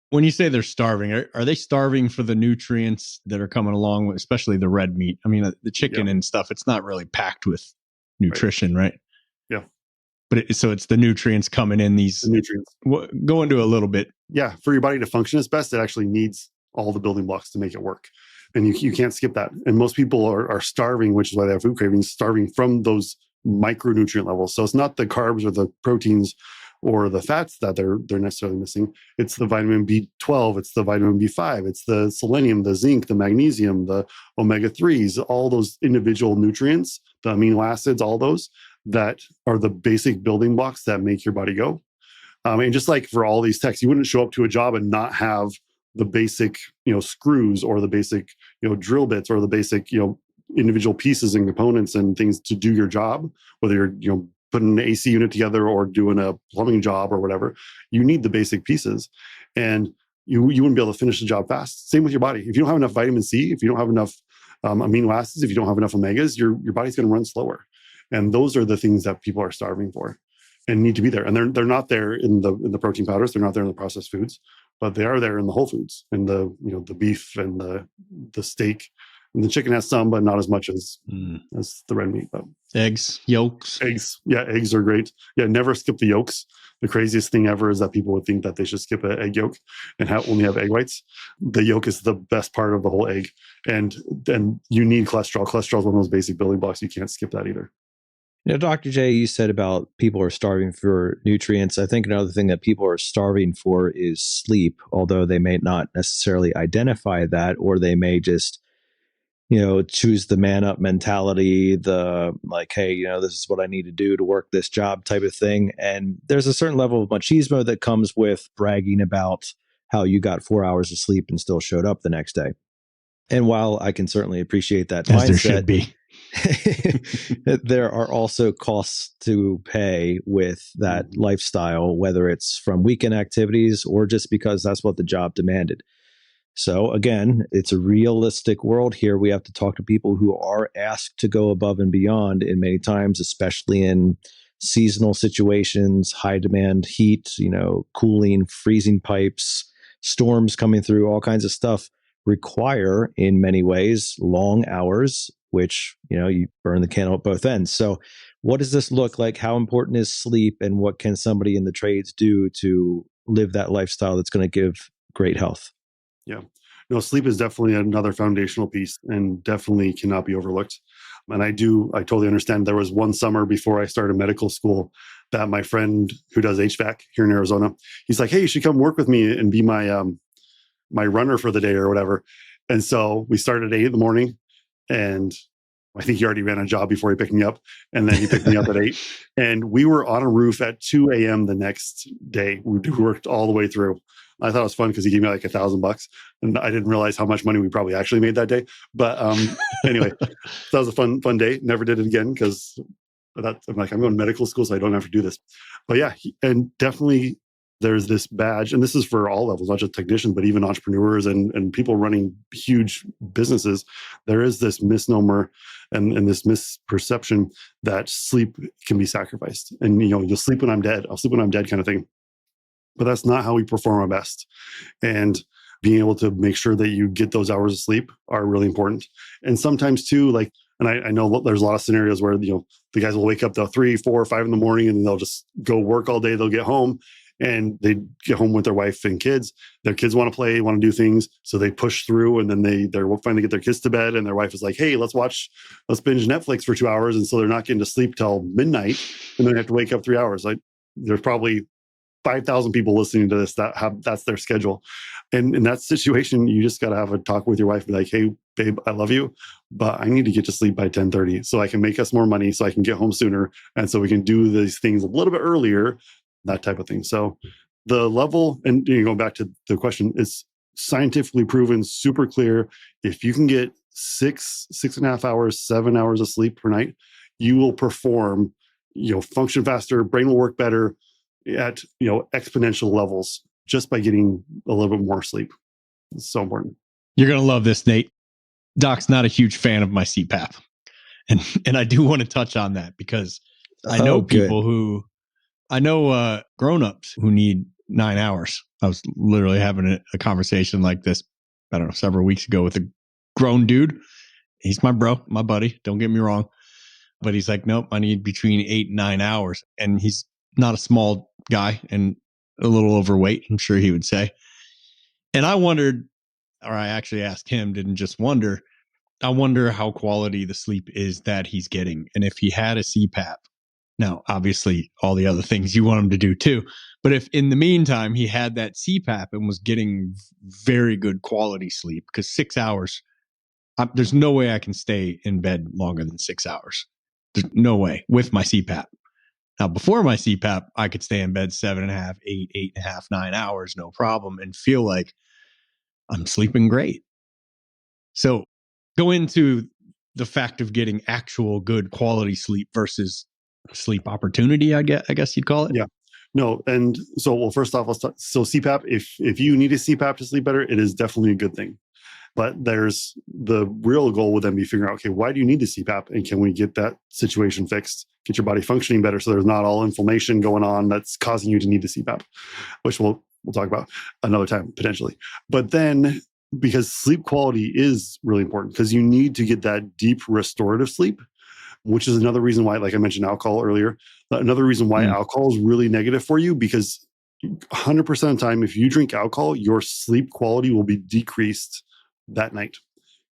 When you say they're starving, are they starving for the nutrients that are coming along with, especially the red meat? I mean, the chicken and stuff, it's not really packed with nutrition, right? Yeah. But so it's the nutrients coming in these nutrients. Go into a little bit. Yeah. For your body to function its best, it actually needs all the building blocks to make it work. And you can't skip that. And most people are starving, which is why they have food cravings, starving from those micronutrient levels. So it's not the carbs or the proteins or the fats that they're necessarily missing. It's the vitamin B12, it's the vitamin B5, it's the selenium, the zinc, the magnesium, the omega-3s, all those individual nutrients, the amino acids, all those that are the basic building blocks that make your body go. And just like for all these techs, you wouldn't show up to a job and not have the basic, screws or the basic, drill bits or the basic, individual pieces and components and things to do your job, whether you're, putting an AC unit together or doing a plumbing job or whatever. You need the basic pieces, and you wouldn't be able to finish the job fast. Same with your body. If you don't have enough vitamin C, if you don't have enough amino acids, if you don't have enough omegas, your body's going to run slower. And those are the things that people are starving for and need to be there. And they're not there in the protein powders. They're not there in the processed foods, but they are there in the whole foods, in the the beef and the steak. And the chicken has some, but not as much as the red meat. But eggs, yolks. Eggs. Yeah, eggs are great. Yeah, never skip the yolks. The craziest thing ever is that people would think that they should skip an egg yolk and only have egg whites. The yolk is the best part of the whole egg. And you need cholesterol. Cholesterol is one of those basic building blocks. You can't skip that either. Dr. J, you said about people are starving for nutrients. I think another thing that people are starving for is sleep, although they may not necessarily identify that, or they may just choose the man up mentality, the like, hey, this is what I need to do to work this job type of thing. And there's a certain level of machismo that comes with bragging about how you got 4 hours of sleep and still showed up the next day. And while I can certainly appreciate that as mindset, there should be, there are also costs to pay with that lifestyle, whether it's from weekend activities or just because that's what the job demanded. So again, it's a realistic world here. We have to talk to people who are asked to go above and beyond, and many times, especially in seasonal situations, high demand heat, cooling, freezing pipes, storms coming through, all kinds of stuff require, in many ways, long hours, which, you burn the candle at both ends. So what does this look like? How important is sleep, and what can somebody in the trades do to live that lifestyle that's going to give great health? Yeah. Sleep is definitely another foundational piece and definitely cannot be overlooked. And I totally understand. There was one summer before I started medical school that my friend who does HVAC here in Arizona, he's like, hey, you should come work with me and be my my runner for the day or whatever. And so we started at 8 a.m, and I think he already ran a job before he picked me up. And then he picked me up at 8. And we were on a roof at 2 a.m. the next day. We worked all the way through. I thought it was fun because he gave me like $1,000, and I didn't realize how much money we probably actually made that day. But anyway, that was a fun day. Never did it again because I'm going to medical school, so I don't have to do this. But yeah, and definitely there's this badge, and this is for all levels, not just technicians, but even entrepreneurs and people running huge businesses. There is this misnomer and this misperception that sleep can be sacrificed. And, you'll sleep when I'm dead. I'll sleep when I'm dead kind of thing. But that's not how we perform our best. And being able to make sure that you get those hours of sleep are really important. And sometimes too, and I know there's a lot of scenarios where, the guys will wake up till 3, 4, 5 in the morning, and they'll just go work all day. They'll get home and they get home with their wife and kids. Their kids want to play, want to do things. So they push through, and then they're finally get their kids to bed, and their wife is like, hey, let's binge Netflix for 2 hours. And so they're not getting to sleep till midnight, and then they have to wake up 3 hours. There's probably 5,000 people listening to this that's their schedule. And in that situation, you just got to have a talk with your wife, be like, hey, babe, I love you, but I need to get to sleep by 10:30 so I can make us more money, so I can get home sooner. And so we can do these things a little bit earlier, that type of thing. So the level, and going back to the question, it's scientifically proven, super clear. If you can get 6.5 hours, 7 hours of sleep per night, you will perform, function faster, brain will work better at exponential levels just by getting a little bit more sleep. It's so important. You're going to love this, Nate. Doc's not a huge fan of my CPAP. And I do want to touch on that because I know grown-ups who need 9 hours. I was literally having a conversation like this, I don't know, several weeks ago with a grown dude. He's my bro, my buddy. Don't get me wrong. But he's like, nope, I need between 8 and 9 hours. And he's not a small guy and a little overweight, I'm sure he would say. And I wondered, or I actually asked him, didn't just wonder, I wonder how quality the sleep is that he's getting. And if he had a CPAP, now, obviously, all the other things you want him to do too. But if in the meantime he had that CPAP and was getting very good quality sleep, because 6 hours, there's no way I can stay in bed longer than 6 hours. There's no way with my CPAP. Now, before my CPAP, I could stay in bed 7.5, 8, 8.5, 9 hours, no problem, and feel like I'm sleeping great. So go into the fact of getting actual good quality sleep versus sleep opportunity, I guess you'd call it. Yeah. No. And so, well, first off, so CPAP, if you need a CPAP to sleep better, it is definitely a good thing. But there's the real goal would then be figuring out, okay, why do you need the CPAP? And can we get that situation fixed, get your body functioning better so there's not all inflammation going on that's causing you to need the CPAP, which we'll talk about another time potentially. But then, because sleep quality is really important, because you need to get that deep restorative sleep, which is another reason why, like I mentioned alcohol earlier, another reason why alcohol is really negative for you, because 100% of the time, if you drink alcohol, your sleep quality will be decreased that night.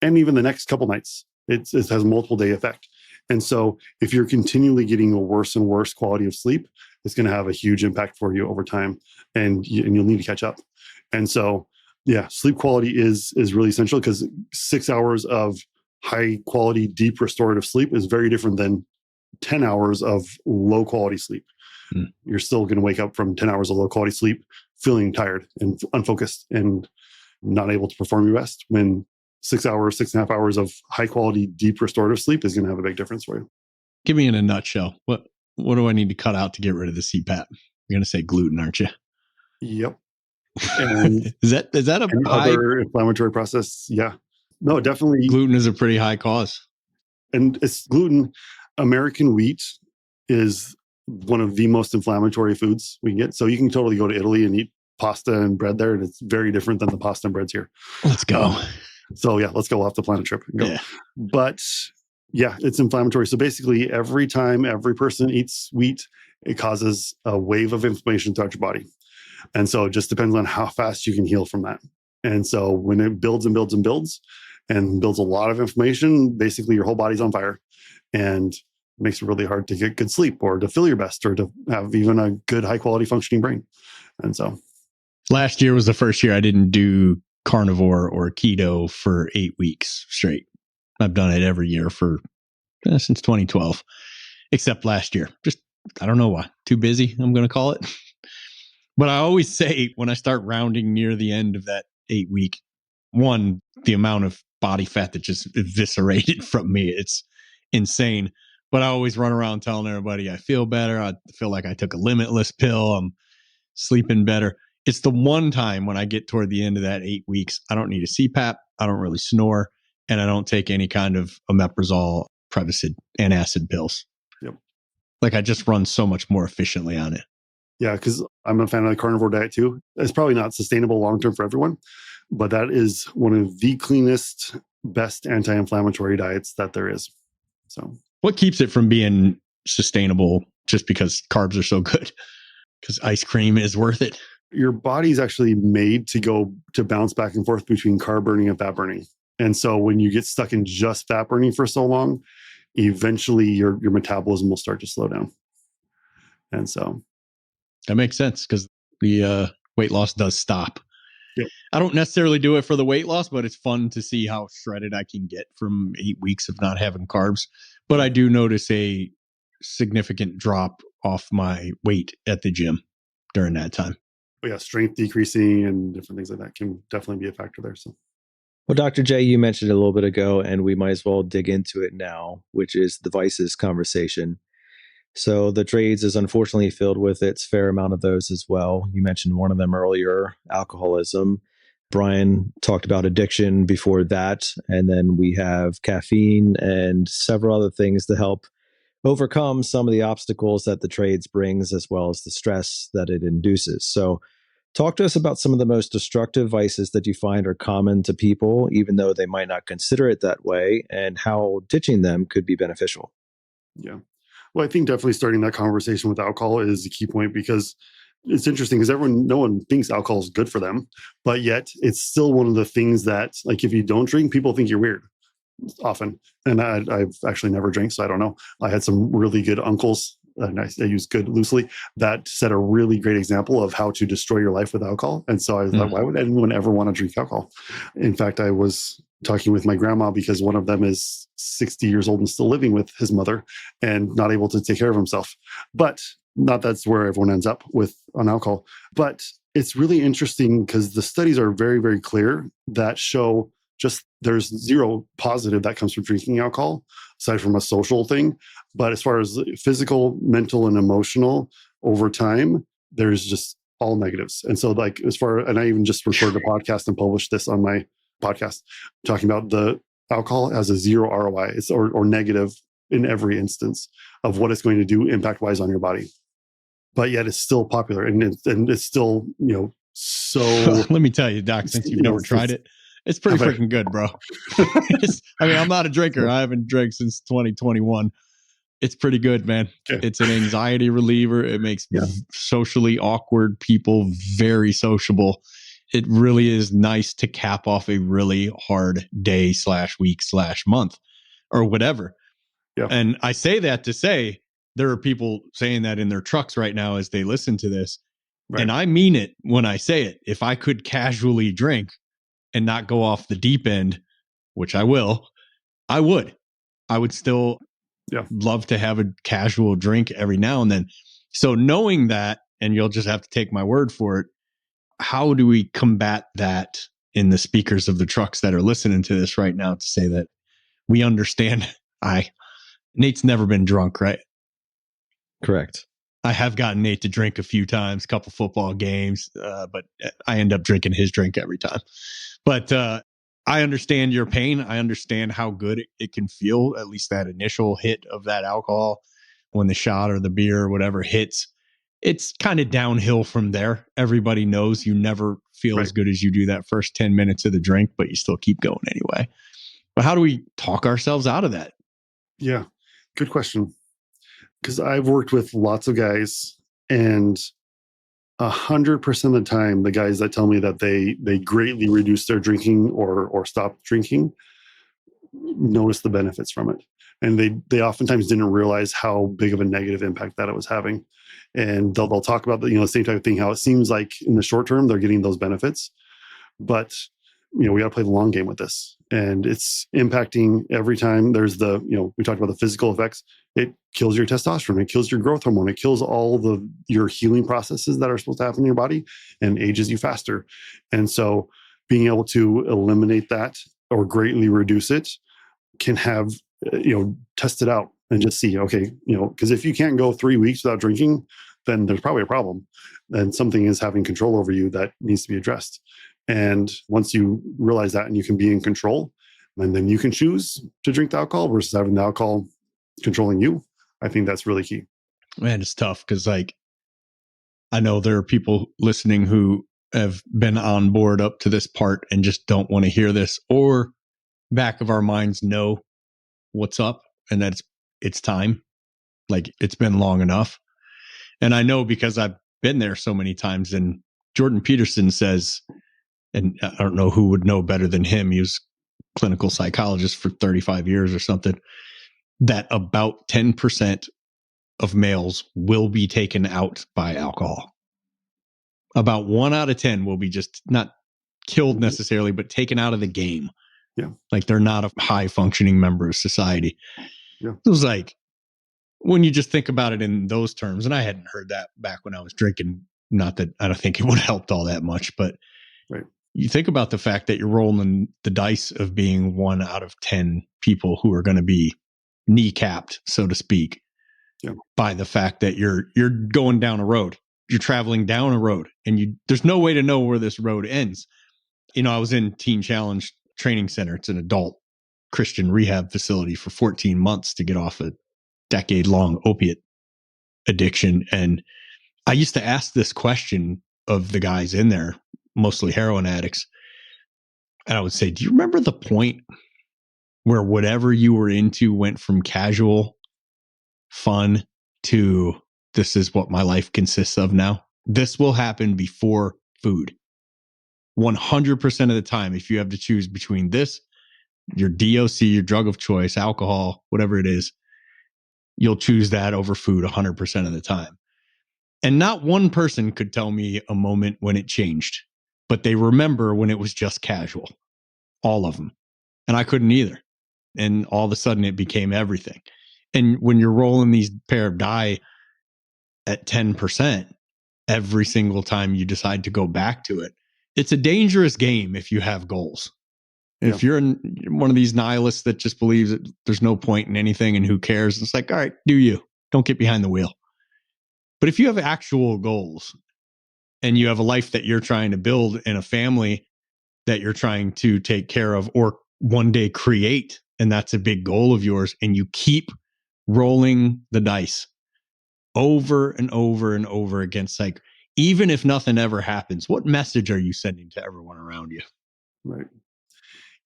And even the next couple nights, it has a multiple day effect. And so if you're continually getting a worse and worse quality of sleep, it's going to have a huge impact for you over time, and you'll need to catch up. And so, yeah, sleep quality is really essential, because 6 hours of high quality, deep restorative sleep is very different than 10 hours of low quality sleep. You're still going to wake up from 10 hours of low quality sleep feeling tired and unfocused and not able to perform your best, when 6 hours, 6.5 hours of high quality, deep restorative sleep is going to have a big difference for you. Give me in a nutshell. What do I need to cut out to get rid of the CPAP? You're going to say gluten, aren't you? Yep. And is that a other inflammatory process? Yeah. No, definitely. Gluten is a pretty high cause. And it's gluten. American wheat is one of the most inflammatory foods we can get. So you can totally go to Italy and eat pasta and bread there, and it's very different than the pasta and breads here. Let's go. So yeah, let's go off the planet trip and go. Yeah. But yeah, it's inflammatory. So basically, every time every person eats wheat, it causes a wave of inflammation throughout your body. And so it just depends on how fast you can heal from that. And so when it builds and builds and builds and builds a lot of inflammation, basically your whole body's on fire, and it makes it really hard to get good sleep or to feel your best or to have even a good high quality functioning brain. And so last year was the first year I didn't do carnivore or keto for 8 weeks straight. I've done it every year since 2012, except last year. Just, I don't know why. Too busy, I'm going to call it. But I always say when I start rounding near the end of that 8 week, one, the amount of body fat that just eviscerated from me, it's insane. But I always run around telling everybody I feel better. I feel like I took a limitless pill. I'm sleeping better. It's the one time when I get toward the end of that 8 weeks, I don't need a CPAP. I don't really snore, and I don't take any kind of omeprazole, Prevacid, antacid pills. Yep. Like I just run so much more efficiently on it. Yeah, because I'm a fan of the carnivore diet too. It's probably not sustainable long-term for everyone, but that is one of the cleanest, best anti-inflammatory diets that there is. So what keeps it from being sustainable just because carbs are so good? Because ice cream is worth it. Your body's actually made to bounce back and forth between carb burning and fat burning. And so when you get stuck in just fat burning for so long, eventually your metabolism will start to slow down. And so that makes sense, because the weight loss does stop. Yep. I don't necessarily do it for the weight loss, but it's fun to see how shredded I can get from 8 weeks of not having carbs. But I do notice a significant drop off my weight at the gym during that time. But yeah, strength decreasing and different things like that can definitely be a factor there. So, well, Dr. J, you mentioned it a little bit ago, and we might as well dig into it now, which is the vices conversation. So the trades is unfortunately filled with its fair amount of those as well. You mentioned one of them earlier, alcoholism. Brian talked about addiction before that. And then we have caffeine and several other things to help overcome some of the obstacles that the trades brings, as well as the stress that it induces. So talk to us about some of the most destructive vices that you find are common to people, even though they might not consider it that way, and how ditching them could be beneficial. Yeah. Well, I think definitely starting that conversation with alcohol is a key point, because it's interesting because no one thinks alcohol is good for them, but yet it's still one of the things that, like, if you don't drink, people think you're weird often. And I've actually never drank, so I don't know. I had some really good uncles, and I use good loosely, that set a really great example of how to destroy your life with alcohol. And so I was like, why would anyone ever want to drink alcohol? In fact, I was talking with my grandma, because one of them is 60 years old and still living with his mother and not able to take care of himself. But not that's where everyone ends up with on alcohol. But it's really interesting because the studies are very, very clear that show just there's zero positive that comes from drinking alcohol, aside from a social thing. But as far as physical, mental, and emotional, over time, there's just all negatives. And so, like, and I even just recorded a podcast and published this on my podcast, talking about the alcohol has a zero ROI, or negative in every instance of what it's going to do impact-wise on your body. But yet it's still popular, and it's still, so. Let me tell you, Doc, since you've never tried it, it's pretty freaking good, bro. I'm not a drinker. I haven't drank since 2021. It's pretty good, man. Okay. It's an anxiety reliever. It makes socially awkward people very sociable. It really is nice to cap off a really hard day / week / month or whatever. Yeah. And I say that to say there are people saying that in their trucks right now as they listen to this. Right. And I mean it when I say it. If I could casually drink and not go off the deep end, which I will, I would still love to have a casual drink every now and then. So knowing that, and you'll just have to take my word for it, how do we combat that in the speakers of the trucks that are listening to this right now, to say that we understand? Nate's never been drunk, right? Correct. I have gotten Nate to drink a few times, a couple football games, but I end up drinking his drink every time. But I understand your pain. I understand how good it can feel, at least that initial hit of that alcohol when the shot or the beer or whatever hits. It's kind of downhill from there. Everybody knows you never feel as good as you do that first 10 minutes of the drink, but you still keep going anyway. But how do we talk ourselves out of that? Yeah, good question. Because I've worked with lots of guys, and 100% of the time, the guys that tell me that they greatly reduce their drinking or stop drinking notice the benefits from it. And they oftentimes didn't realize how big of a negative impact that it was having. And they'll talk about the same type of thing, how it seems like in the short term they're getting those benefits, but we got to play the long game with this, and it's impacting every time. There's we talked about the physical effects. It kills your testosterone, it kills your growth hormone, it kills all your healing processes that are supposed to happen in your body, and ages you faster. And so being able to eliminate that or greatly reduce it can have test it out and just see, okay, because if you can't go 3 weeks without drinking, then there's probably a problem, and something is having control over you that needs to be addressed. And once you realize that and you can be in control, and then you can choose to drink the alcohol versus having the alcohol controlling you, I think that's really key. Man, it's tough because, like, I know there are people listening who have been on board up to this part and just don't want to hear this, or back of our minds know what's up and that it's time. Like, it's been long enough. And I know because I've been there so many times. And Jordan Peterson says, and I don't know who would know better than him, he was a clinical psychologist for 35 years or something, that about 10% of males will be taken out by alcohol. About 1 out of 10 will be just not killed necessarily, but taken out of the game. Yeah. Like, they're not a high functioning member of society. Yeah. It was like, when you just think about it in those terms, and I hadn't heard that back when I was drinking, not that I don't think it would have helped all that much, but you think about the fact that you're rolling the dice of being 1 out of 10 people who are going to be kneecapped, so to speak, by the fact that you're going down a road. You're traveling down a road, and there's no way to know where this road ends. I was in Teen Challenge Training Center. It's an adult Christian rehab facility for 14 months to get off a decade-long opiate addiction. And I used to ask this question of the guys in there, mostly heroin addicts. And I would say, do you remember the point where whatever you were into went from casual fun to this is what my life consists of now? This will happen before food. 100% of the time, if you have to choose between this, your DOC, your drug of choice, alcohol, whatever it is, you'll choose that over food 100% of the time. And not one person could tell me a moment when it changed, but they remember when it was just casual. All of them. And I couldn't either. And all of a sudden it became everything. And when you're rolling these pair of die at 10% every single time you decide to go back to it, it's a dangerous game if you have goals. If you're one of these nihilists that just believes that there's no point in anything and who cares, it's like, all right, do you. Don't get behind the wheel. But if you have actual goals and you have a life that you're trying to build and a family that you're trying to take care of or one day create, and that's a big goal of yours, and you keep rolling the dice over and over and over against, like, even if nothing ever happens, what message are you sending to everyone around you? Right.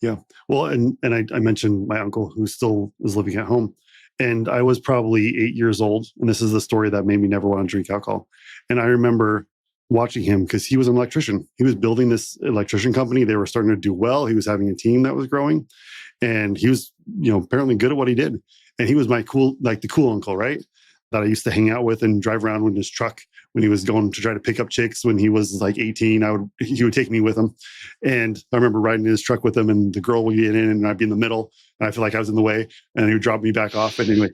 Yeah. Well, and I mentioned my uncle who still is living at home. And I was probably 8 years old. And this is the story that made me never want to drink alcohol. And I remember watching him because he was an electrician. He was building this electrician company. They were starting to do well. He was having a team that was growing. And he was, apparently good at what he did. And he was my the cool uncle, right? That I used to hang out with and drive around with his truck when he was going to try to pick up chicks when he was like 18. He would take me with him. And I remember riding in his truck with him, and the girl would get in and I'd be in the middle, and I feel like I was in the way, and he would drop me back off. And anyway,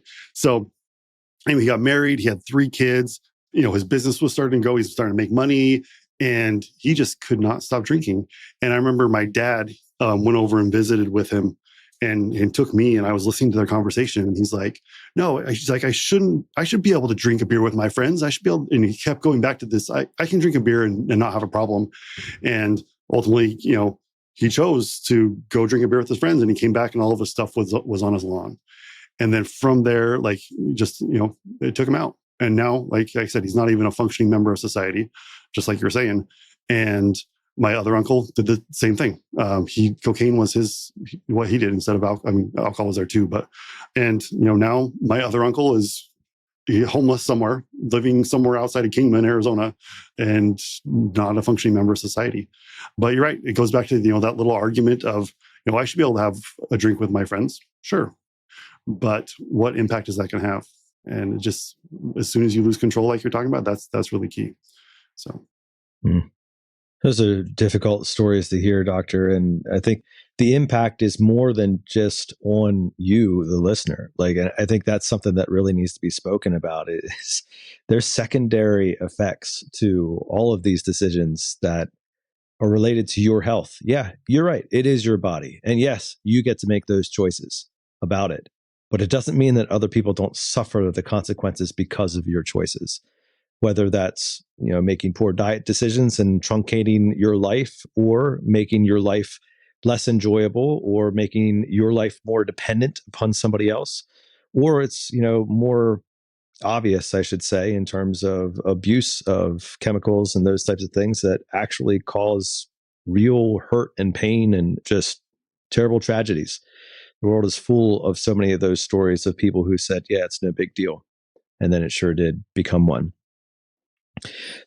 he got married. He had 3 kids. His business was starting to go. He was starting to make money, and he just could not stop drinking. And I remember my dad went over and visited with him and took me, and I was listening to their conversation, and he's like, no, he's like, I should be able to drink a beer with my friends. I should be able, and he kept going back to this. I can drink a beer and not have a problem. And ultimately, he chose to go drink a beer with his friends, and he came back and all of his stuff was on his lawn. And then from there, it took him out. And now, like I said, he's not even a functioning member of society, just like you were saying. And my other uncle did the same thing. Cocaine was what he did instead of alcohol. I mean, alcohol was there too, now my other uncle is homeless somewhere, living somewhere outside of Kingman, Arizona, and not a functioning member of society. But you're right. It goes back to, that little argument of, I should be able to have a drink with my friends. Sure. But what impact is that going to have? And it just, as soon as you lose control, like you're talking about, that's really key. So. Those are difficult stories to hear, Doctor. And I think the impact is more than just on you, the listener. Like, I think that's something that really needs to be spoken about. Is there's secondary effects to all of these decisions that are related to your health. Yeah, you're right. It is your body. And yes, you get to make those choices about it. But it doesn't mean that other people don't suffer the consequences because of your choices. Whether that's, making poor diet decisions and truncating your life, or making your life less enjoyable, or making your life more dependent upon somebody else, or it's, more obvious, I should say, in terms of abuse of chemicals and those types of things that actually cause real hurt and pain and just terrible tragedies. The world is full of so many of those stories of people who said, yeah, it's no big deal. And then it sure did become one.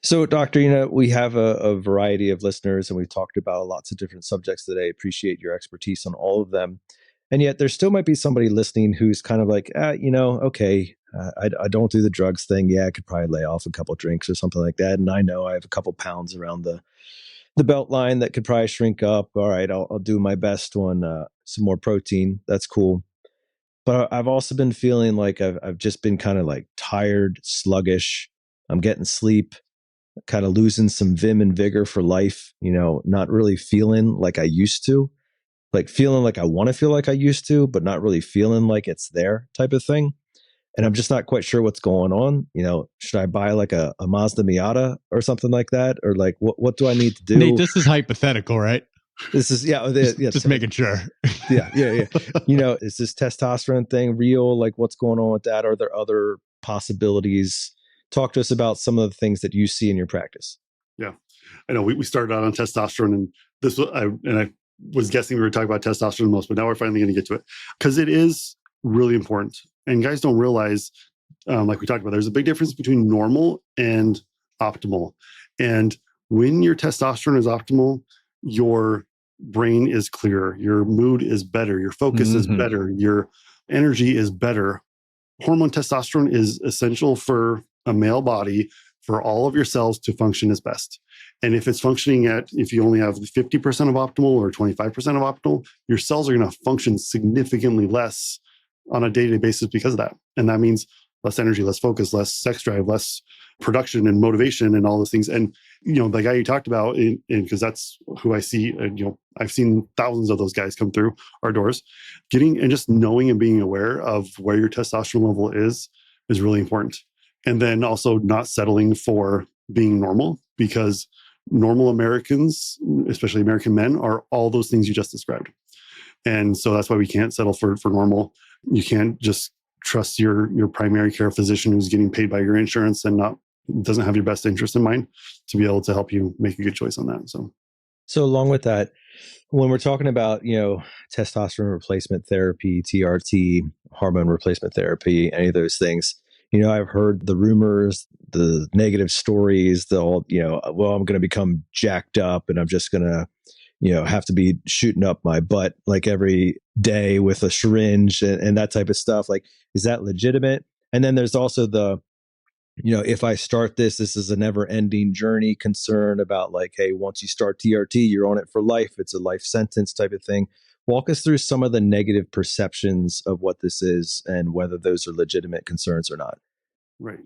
So, Doctor, we have a variety of listeners, and we've talked about lots of different subjects today. Appreciate your expertise on all of them. And yet there still might be somebody listening who's kind of like, okay, I don't do the drugs thing. Yeah, I could probably lay off a couple of drinks or something like that. And I know I have a couple pounds around the belt line that could probably shrink up. All right, I'll do my best on some more protein. That's cool. But I've also been feeling like I've just been kind of like tired, sluggish. I'm getting sleep, kind of losing some vim and vigor for life, not really feeling like I used to, like feeling like I want to feel like I used to, but not really feeling like it's there type of thing. And I'm just not quite sure what's going on. Should I buy like a Mazda Miata or something like that? Or like, what do I need to do? Nate, this is hypothetical, right? This is Just making sure. Yeah. Is this testosterone thing real? Like, what's going on with that? Are there other possibilities? Talk to us about some of the things that you see in your practice. Yeah, I know we started out on testosterone, and I was guessing we were talking about testosterone most, but now we're finally going to get to it because it is really important. And guys don't realize, like we talked about, there's a big difference between normal and optimal. And when your testosterone is optimal, your brain is clearer, your mood is better, your focus is better, your energy is better. Hormone testosterone is essential for a male body, for all of your cells to function as best. And if it's functioning if you only have 50% of optimal or 25% of optimal, your cells are going to function significantly less on a day-to-day basis because of that. And that means less energy, less focus, less sex drive, less production and motivation and all those things. And, the guy you talked about, because that's who I see, I've seen thousands of those guys come through our doors. Getting and just knowing and being aware of where your testosterone level is really important. And then also not settling for being normal, because normal Americans, especially American men, are all those things you just described. And so that's why we can't settle for normal. You can't just trust your primary care physician who's getting paid by your insurance and doesn't have your best interest in mind to be able to help you make a good choice on that. So along with that, when we're talking about, testosterone replacement therapy, TRT, hormone replacement therapy, any of those things, I've heard the rumors, the negative stories, I'm going to become jacked up and I'm just going to, have to be shooting up my butt like every day with a syringe and that type of stuff. Like, is that legitimate? And then there's also the, if I start this is a never ending journey concern about like, hey, once you start TRT, you're on it for life. It's a life sentence type of thing. Walk us through some of the negative perceptions of what this is and whether those are legitimate concerns or not. Right.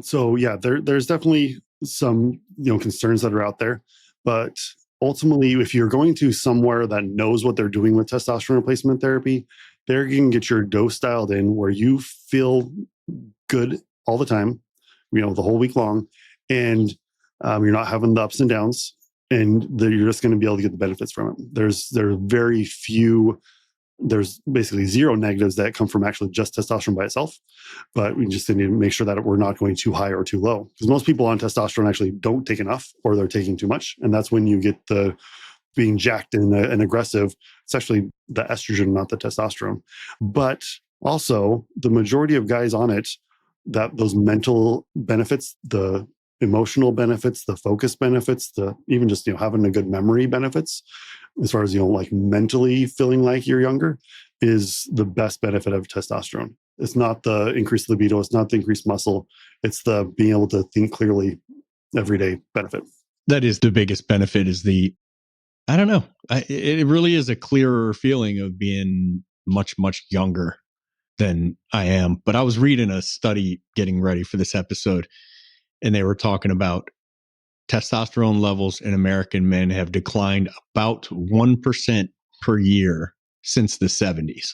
So yeah, there's definitely some, concerns that are out there, but ultimately, if you're going to somewhere that knows what they're doing with testosterone replacement therapy, they're going to get your dose dialed in where you feel good all the time, the whole week long, and you're not having the ups and downs, and you're just going to be able to get the benefits from it. There's basically zero negatives that come from actually just testosterone by itself, but we just need to make sure that we're not going too high or too low, because most people on testosterone actually don't take enough or they're taking too much. And that's when you get the being jacked and aggressive. It's actually the estrogen, not the testosterone. But also the majority of guys on it, that those mental benefits, the emotional benefits, the focus benefits, the even just having a good memory benefits, as far as like mentally feeling like you're younger, is the best benefit of testosterone. It's not the increased libido, it's not the increased muscle, it's the being able to think clearly everyday benefit. That is the biggest benefit, is I don't know. It really is a clearer feeling of being much, much younger than I am. But I was reading a study getting ready for this episode, and they were talking about testosterone levels in American men have declined about 1% per year since the 70s.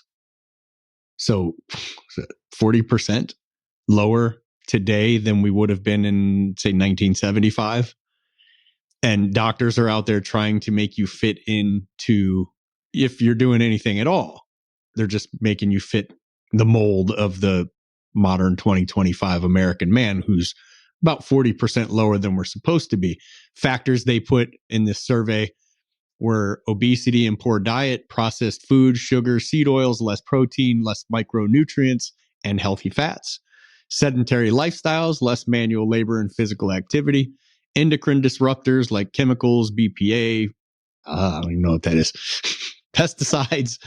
So 40% lower today than we would have been in, say, 1975. And doctors are out there trying to make you fit into, if you're doing anything at all, they're just making you fit the mold of the modern 2025 American man, who's about 40% lower than we're supposed to be. Factors they put in this survey were obesity and poor diet, processed food, sugar, seed oils, less protein, less micronutrients, and healthy fats. Sedentary lifestyles, less manual labor and physical activity. Endocrine disruptors like chemicals, BPA, I don't even know what that is. Pesticides,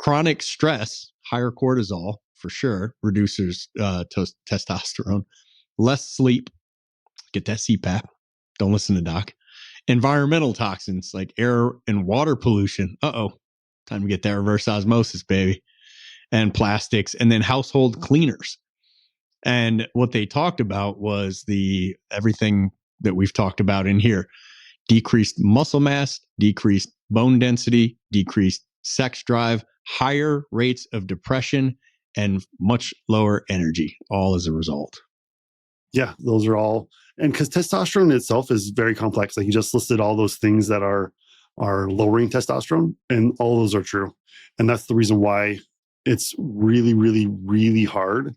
chronic stress, higher cortisol for sure, reduces testosterone, less sleep, get that CPAP, don't listen to doc. Environmental toxins like air and water pollution. Time to get that reverse osmosis, baby. And plastics, and then household cleaners. And what they talked about was everything that we've talked about in here: decreased muscle mass, decreased bone density, decreased sex drive, higher rates of depression, and much lower energy, all as a result. Yeah, those are all. And because testosterone itself is very complex, like you just listed all those things that are are lowering testosterone, and all those are true. And that's the reason why it's really, really, really hard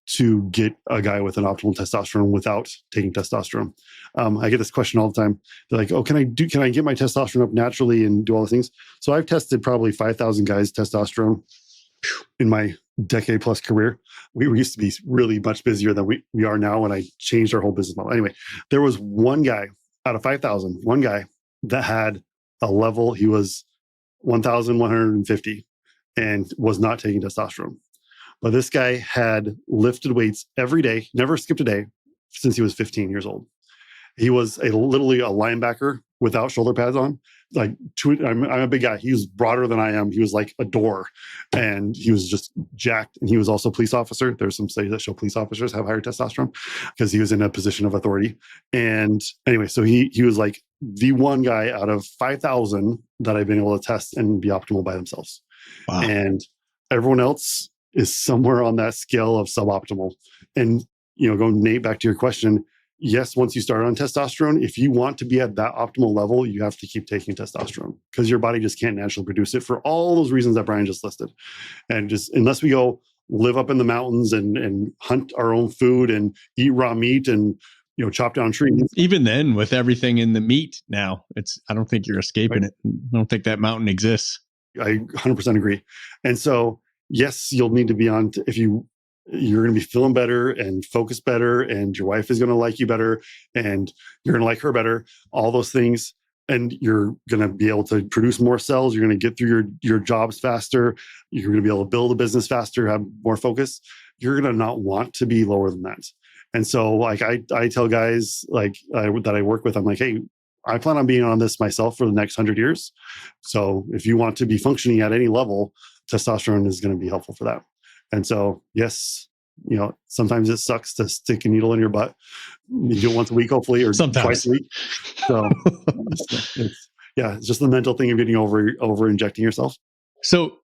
to get a guy with an optimal testosterone without taking testosterone. I get this question all the time. They're like, "Oh, can I get my testosterone up naturally and do all the things?" So I've tested probably 5,000 guys' testosterone in my decade plus career. We used to be really much busier than we are now when I changed our whole business model. Anyway, there was one guy out of 5,000, one guy that had a level, he was 1,150 and was not taking testosterone. But this guy had lifted weights every day, never skipped a day since he was 15 years old. He was literally a linebacker without shoulder pads on. I'm a big guy. He was broader than I am. He was like a door, and he was just jacked. And he was also a police officer. There's some studies that show police officers have higher testosterone because he was in a position of authority. And anyway, so he was like the one guy out of 5,000 that I've been able to test and be optimal by themselves. Wow. And everyone else is somewhere on that scale of suboptimal. And going, Nate, back to your question. Yes, once you start on testosterone, if you want to be at that optimal level, you have to keep taking testosterone because your body just can't naturally produce it for all those reasons that Brian just listed. And just unless we go live up in the mountains and hunt our own food and eat raw meat and chop down trees. Even then, with everything in the meat now, I don't think you're escaping it. I don't think that mountain exists. I 100% agree. And so, yes, you'll need to be on if you're going to be feeling better and focus better, and your wife is going to like you better, and you're going to like her better, all those things. And you're going to be able to produce more cells. You're going to get through your jobs faster. You're going to be able to build a business faster, have more focus. You're going to not want to be lower than that. And so like I tell guys that I work with, I'm like, hey, I plan on being on this myself for the next 100 years. So if you want to be functioning at any level, testosterone is going to be helpful for that. And so, yes, sometimes it sucks to stick a needle in your butt. You do it once a week, hopefully, or sometimes twice a week. So, it's just the mental thing of getting over injecting yourself. So,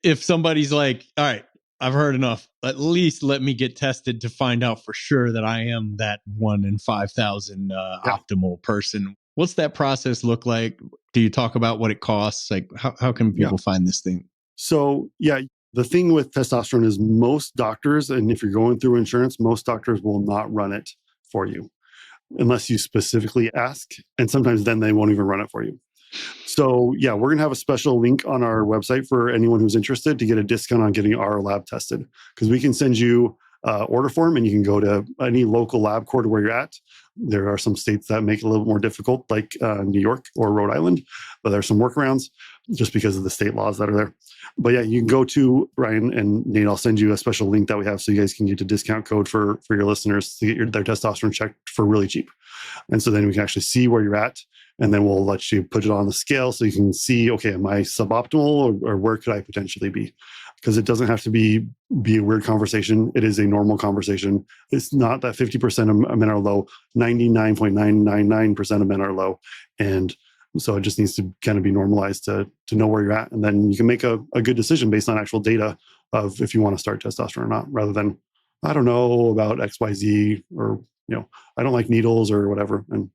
if somebody's like, "All right, I've heard enough. At least let me get tested to find out for sure that I am that 1 in 5,000 optimal person." What's that process look like? Do you talk about what it costs? Like, how can people find this thing? So, the thing with testosterone is most doctors, and if you're going through insurance, most doctors will not run it for you unless you specifically ask. And sometimes then they won't even run it for you. So we're going to have a special link on our website for anyone who's interested to get a discount on getting our lab tested, because we can send you order form and you can go to any local lab core to where you're at. There are some states that make it a little more difficult, like New York or Rhode Island, but there's some workarounds just because of the state laws that are there. But you can go to Ryan and Nate. I'll send you a special link that we have so you guys can get a discount code for your listeners to get their testosterone checked for really cheap. And so then we can actually see where you're at, and then we'll let you put it on the scale so you can see, okay, am I suboptimal or where could I potentially be? Because it doesn't have to be a weird conversation. It is a normal conversation. It's not that 50% of men are low. 99.999% of men are low. And so it just needs to kind of be normalized to know where you're at. And then you can make a good decision based on actual data of if you want to start testosterone or not, rather than, I don't know about XYZ, or, I don't like needles or whatever. And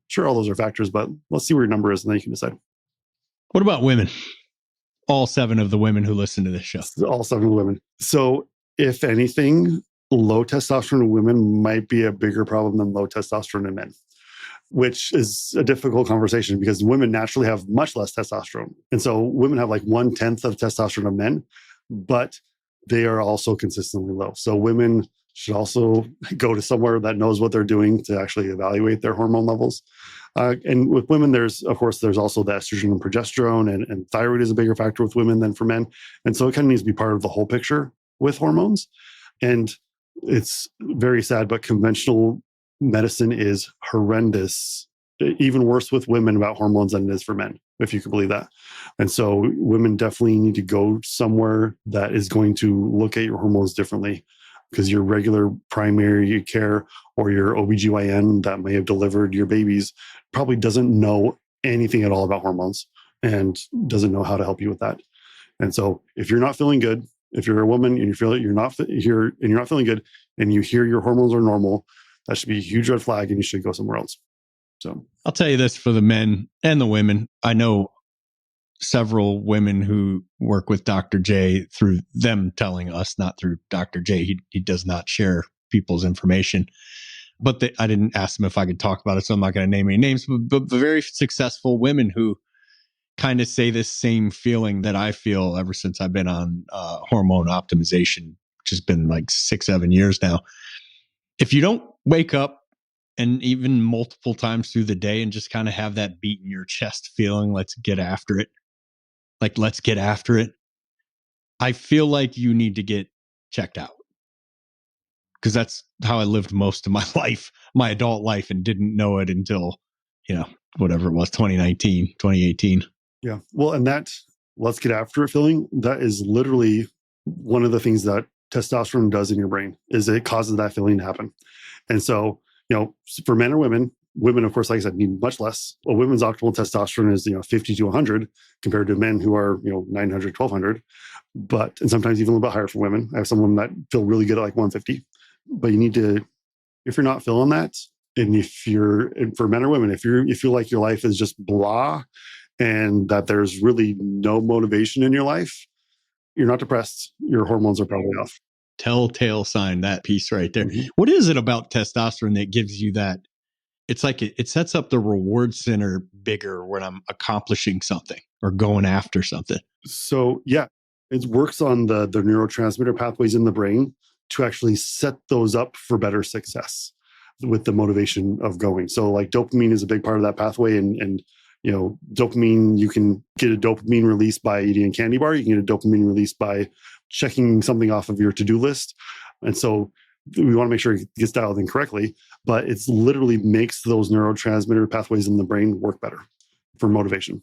sure, all those are factors, but let's see where your number is and then you can decide. What about women? All 7 of the women who listen to this show. All 7 of the women. So if anything, low testosterone in women might be a bigger problem than low testosterone in men, which is a difficult conversation because women naturally have much less testosterone. And so women have like 1/10 of testosterone of men, but they are also consistently low. So women should also go to somewhere that knows what they're doing to actually evaluate their hormone levels. And with women, there's also the estrogen and progesterone, and thyroid is a bigger factor with women than for men. And so it kind of needs to be part of the whole picture with hormones. And it's very sad, but conventional medicine is horrendous, even worse with women about hormones than it is for men, if you could believe that. And so women definitely need to go somewhere that is going to look at your hormones differently, because your regular primary care or your OBGYN that may have delivered your babies probably doesn't know anything at all about hormones and doesn't know how to help you with that. And so if you're not feeling good, if you're a woman and you feel that you're not feeling good and you hear your hormones are normal, that should be a huge red flag and you should go somewhere else. So I'll tell you this for the men and the women. I know several women who work with Dr. J through them telling us, not through Dr. J. He does not share people's information. But I didn't ask them if I could talk about it, so I'm not going to name any names, but very successful women who kind of say this same feeling that I feel ever since I've been on hormone optimization, which has been like 6-7 years now. If you don't wake up and even multiple times through the day and just kind of have that beat in your chest feeling, let's get after it. Like, let's get after it. I feel like you need to get checked out, because that's how I lived most of my life, my adult life, and didn't know it until, whatever it was, 2019, 2018. Yeah. Well, and that let's get after it feeling, that is literally one of the things that testosterone does in your brain, is it causes that feeling to happen. And so, for men or women, of course, like I said, need much less. Well, women's optimal testosterone is, 50 to 100 compared to men who are, 900, 1200, and sometimes even a little bit higher for women. I have some women that feel really good at like 150, but you need to, if you're not feeling that, and for men or women, if you feel like your life is just blah, and that there's really no motivation in your life, you're not depressed. Your hormones are probably off. Telltale sign, that piece right there. Mm-hmm. What is it about testosterone that gives you that? It's like it sets up the reward center bigger when I'm accomplishing something or going after something. So yeah, it works on the neurotransmitter pathways in the brain to actually set those up for better success with the motivation of going. So like dopamine is a big part of that pathway, and dopamine, you can get a dopamine release by eating a candy bar. You can get a dopamine release by checking something off of your to-do list. And so we want to make sure it gets dialed in correctly, but it's literally makes those neurotransmitter pathways in the brain work better for motivation.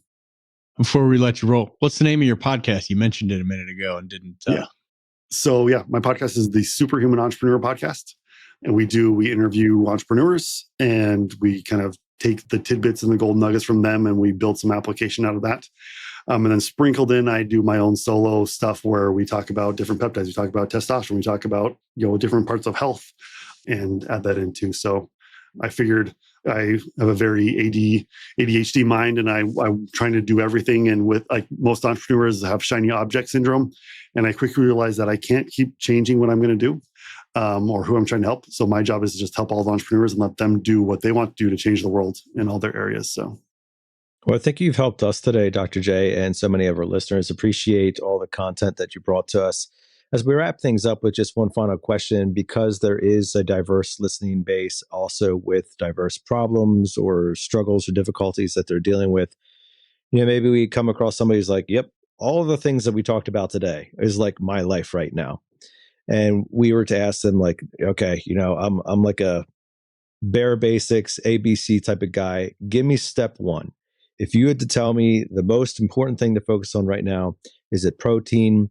Before we let you roll, what's the name of your podcast? You mentioned it a minute ago and didn't. Yeah. So yeah, my podcast is the Superhuman Entrepreneur Podcast. And we interview entrepreneurs, and we kind of take the tidbits and the gold nuggets from them, and we build some application out of that. And then sprinkled in, I do my own solo stuff where we talk about different peptides. We talk about testosterone. We talk about, different parts of health, and add that into. So I figured I have a very ADHD mind, and I'm trying to do everything. And with like most entrepreneurs have shiny object syndrome. And I quickly realized that I can't keep changing what I'm going to do. Or who I'm trying to help. So my job is to just help all the entrepreneurs and let them do what they want to do to change the world in all their areas. So, well, I think you've helped us today, Dr. J, and so many of our listeners. Appreciate all the content that you brought to us. As we wrap things up with just one final question, because there is a diverse listening base also with diverse problems or struggles or difficulties that they're dealing with, maybe we come across somebody who's like, yep, all of the things that we talked about today is like my life right now. And we were to ask them like, okay, I'm like a bare basics, ABC type of guy. Give me step one. If you had to tell me the most important thing to focus on right now, is it protein?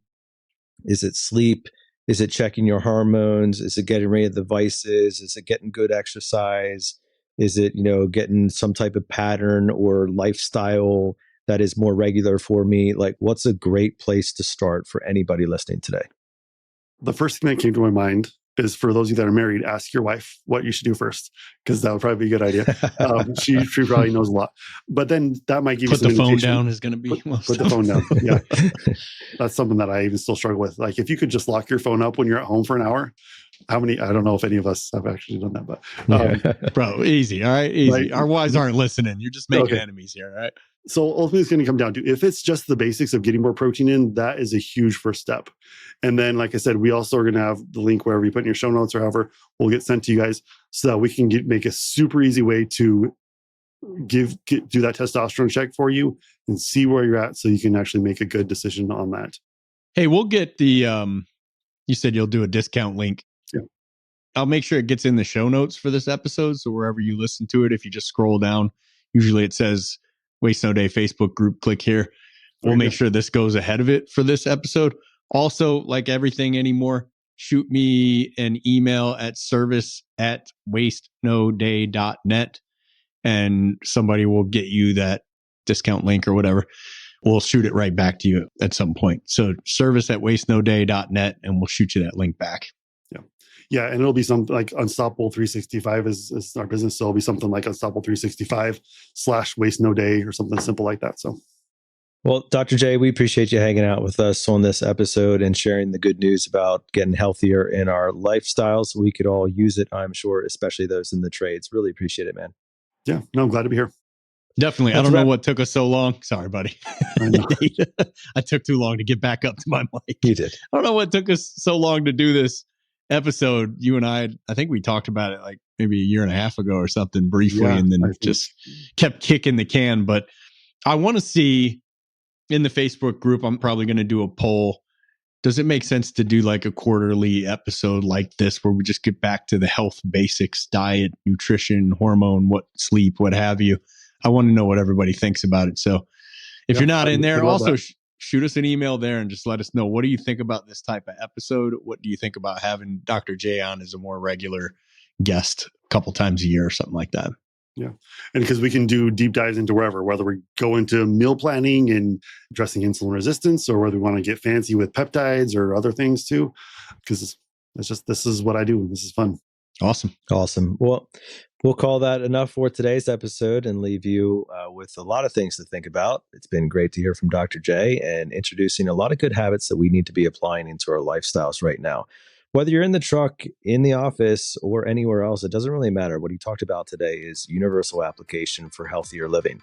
Is it sleep? Is it checking your hormones? Is it getting rid of the vices? Is it getting good exercise? Is it, getting some type of pattern or lifestyle that is more regular for me? Like, what's a great place to start for anybody listening today? The first thing that came to my mind is, for those of you that are married, ask your wife what you should do first, because that would probably be a good idea. She probably knows a lot, but then that might give you some indication. Put the phone down is going to be put the phone down. Yeah, that's something that I even still struggle with. Like, if you could just lock your phone up when you're at home for an hour. I don't know if any of us have actually done that, but bro, easy. All right, easy. Like, our wives aren't listening. You're just making enemies here, all right? So ultimately, it's going to come down to, if it's just the basics of getting more protein in, that is a huge first step. And then, like I said, we also are going to have the link wherever you put in your show notes or however will get sent to you guys, so that we can make a super easy way to do that testosterone check for you and see where you're at, so you can actually make a good decision on that. Hey, we'll get the, you said you'll do a discount link. Yeah. I'll make sure it gets in the show notes for this episode. So wherever you listen to it, if you just scroll down, usually it says Waste No Day Facebook group, click here. We'll make sure this goes ahead of it for this episode. Also, like everything anymore, shoot me an email at service@wastenoday.net, and somebody will get you that discount link or whatever. We'll shoot it right back to you at some point. So service@wastenoday.net, and we'll shoot you that link back. Yeah, and it'll be something like Unstoppable 365 is our business. So it'll be something like Unstoppable 365 /Waste No Day or something simple like that. So Well, Dr. J, we appreciate you hanging out with us on this episode and sharing the good news about getting healthier in our lifestyles. We could all use it, I'm sure, especially those in the trades. Really appreciate it, man. Yeah, no, I'm glad to be here. Definitely. I don't know what took us so long. Sorry, buddy. I I took too long to get back up to my mic. You did. I don't know what took us so long to do this episode. You and I think we talked about it like maybe a year and a half ago or something briefly, and then just kept kicking the can. But I want to see in the Facebook group, I'm probably going to do a poll. Does it make sense to do like a quarterly episode like this where we just get back to the health basics, diet, nutrition, hormone, sleep, what have you? I want to know what everybody thinks about it. So if you're not in there, also shoot us an email there and just let us know. What do you think about this type of episode? What do you think about having Dr. J on as a more regular guest a couple times a year or something like that? Yeah. And because we can do deep dives into wherever, whether we go into meal planning and addressing insulin resistance, or whether we want to get fancy with peptides or other things too, because this is what I do. This is fun. Awesome. Well, we'll call that enough for today's episode and leave you with a lot of things to think about. It's been great to hear from Dr. J and introducing a lot of good habits that we need to be applying into our lifestyles right now. Whether you're in the truck, in the office, or anywhere else, it doesn't really matter. What he talked about today is universal application for healthier living.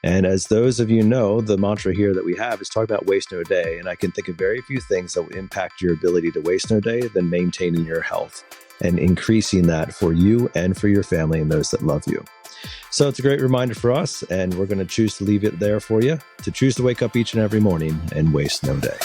And as those of you know, the mantra here that we have is talk about waste no day. And I can think of very few things that will impact your ability to waste no day than maintaining your health and increasing that for you and for your family and those that love you. So it's a great reminder for us, and we're going to choose to leave it there for you, to choose to wake up each and every morning and waste no day.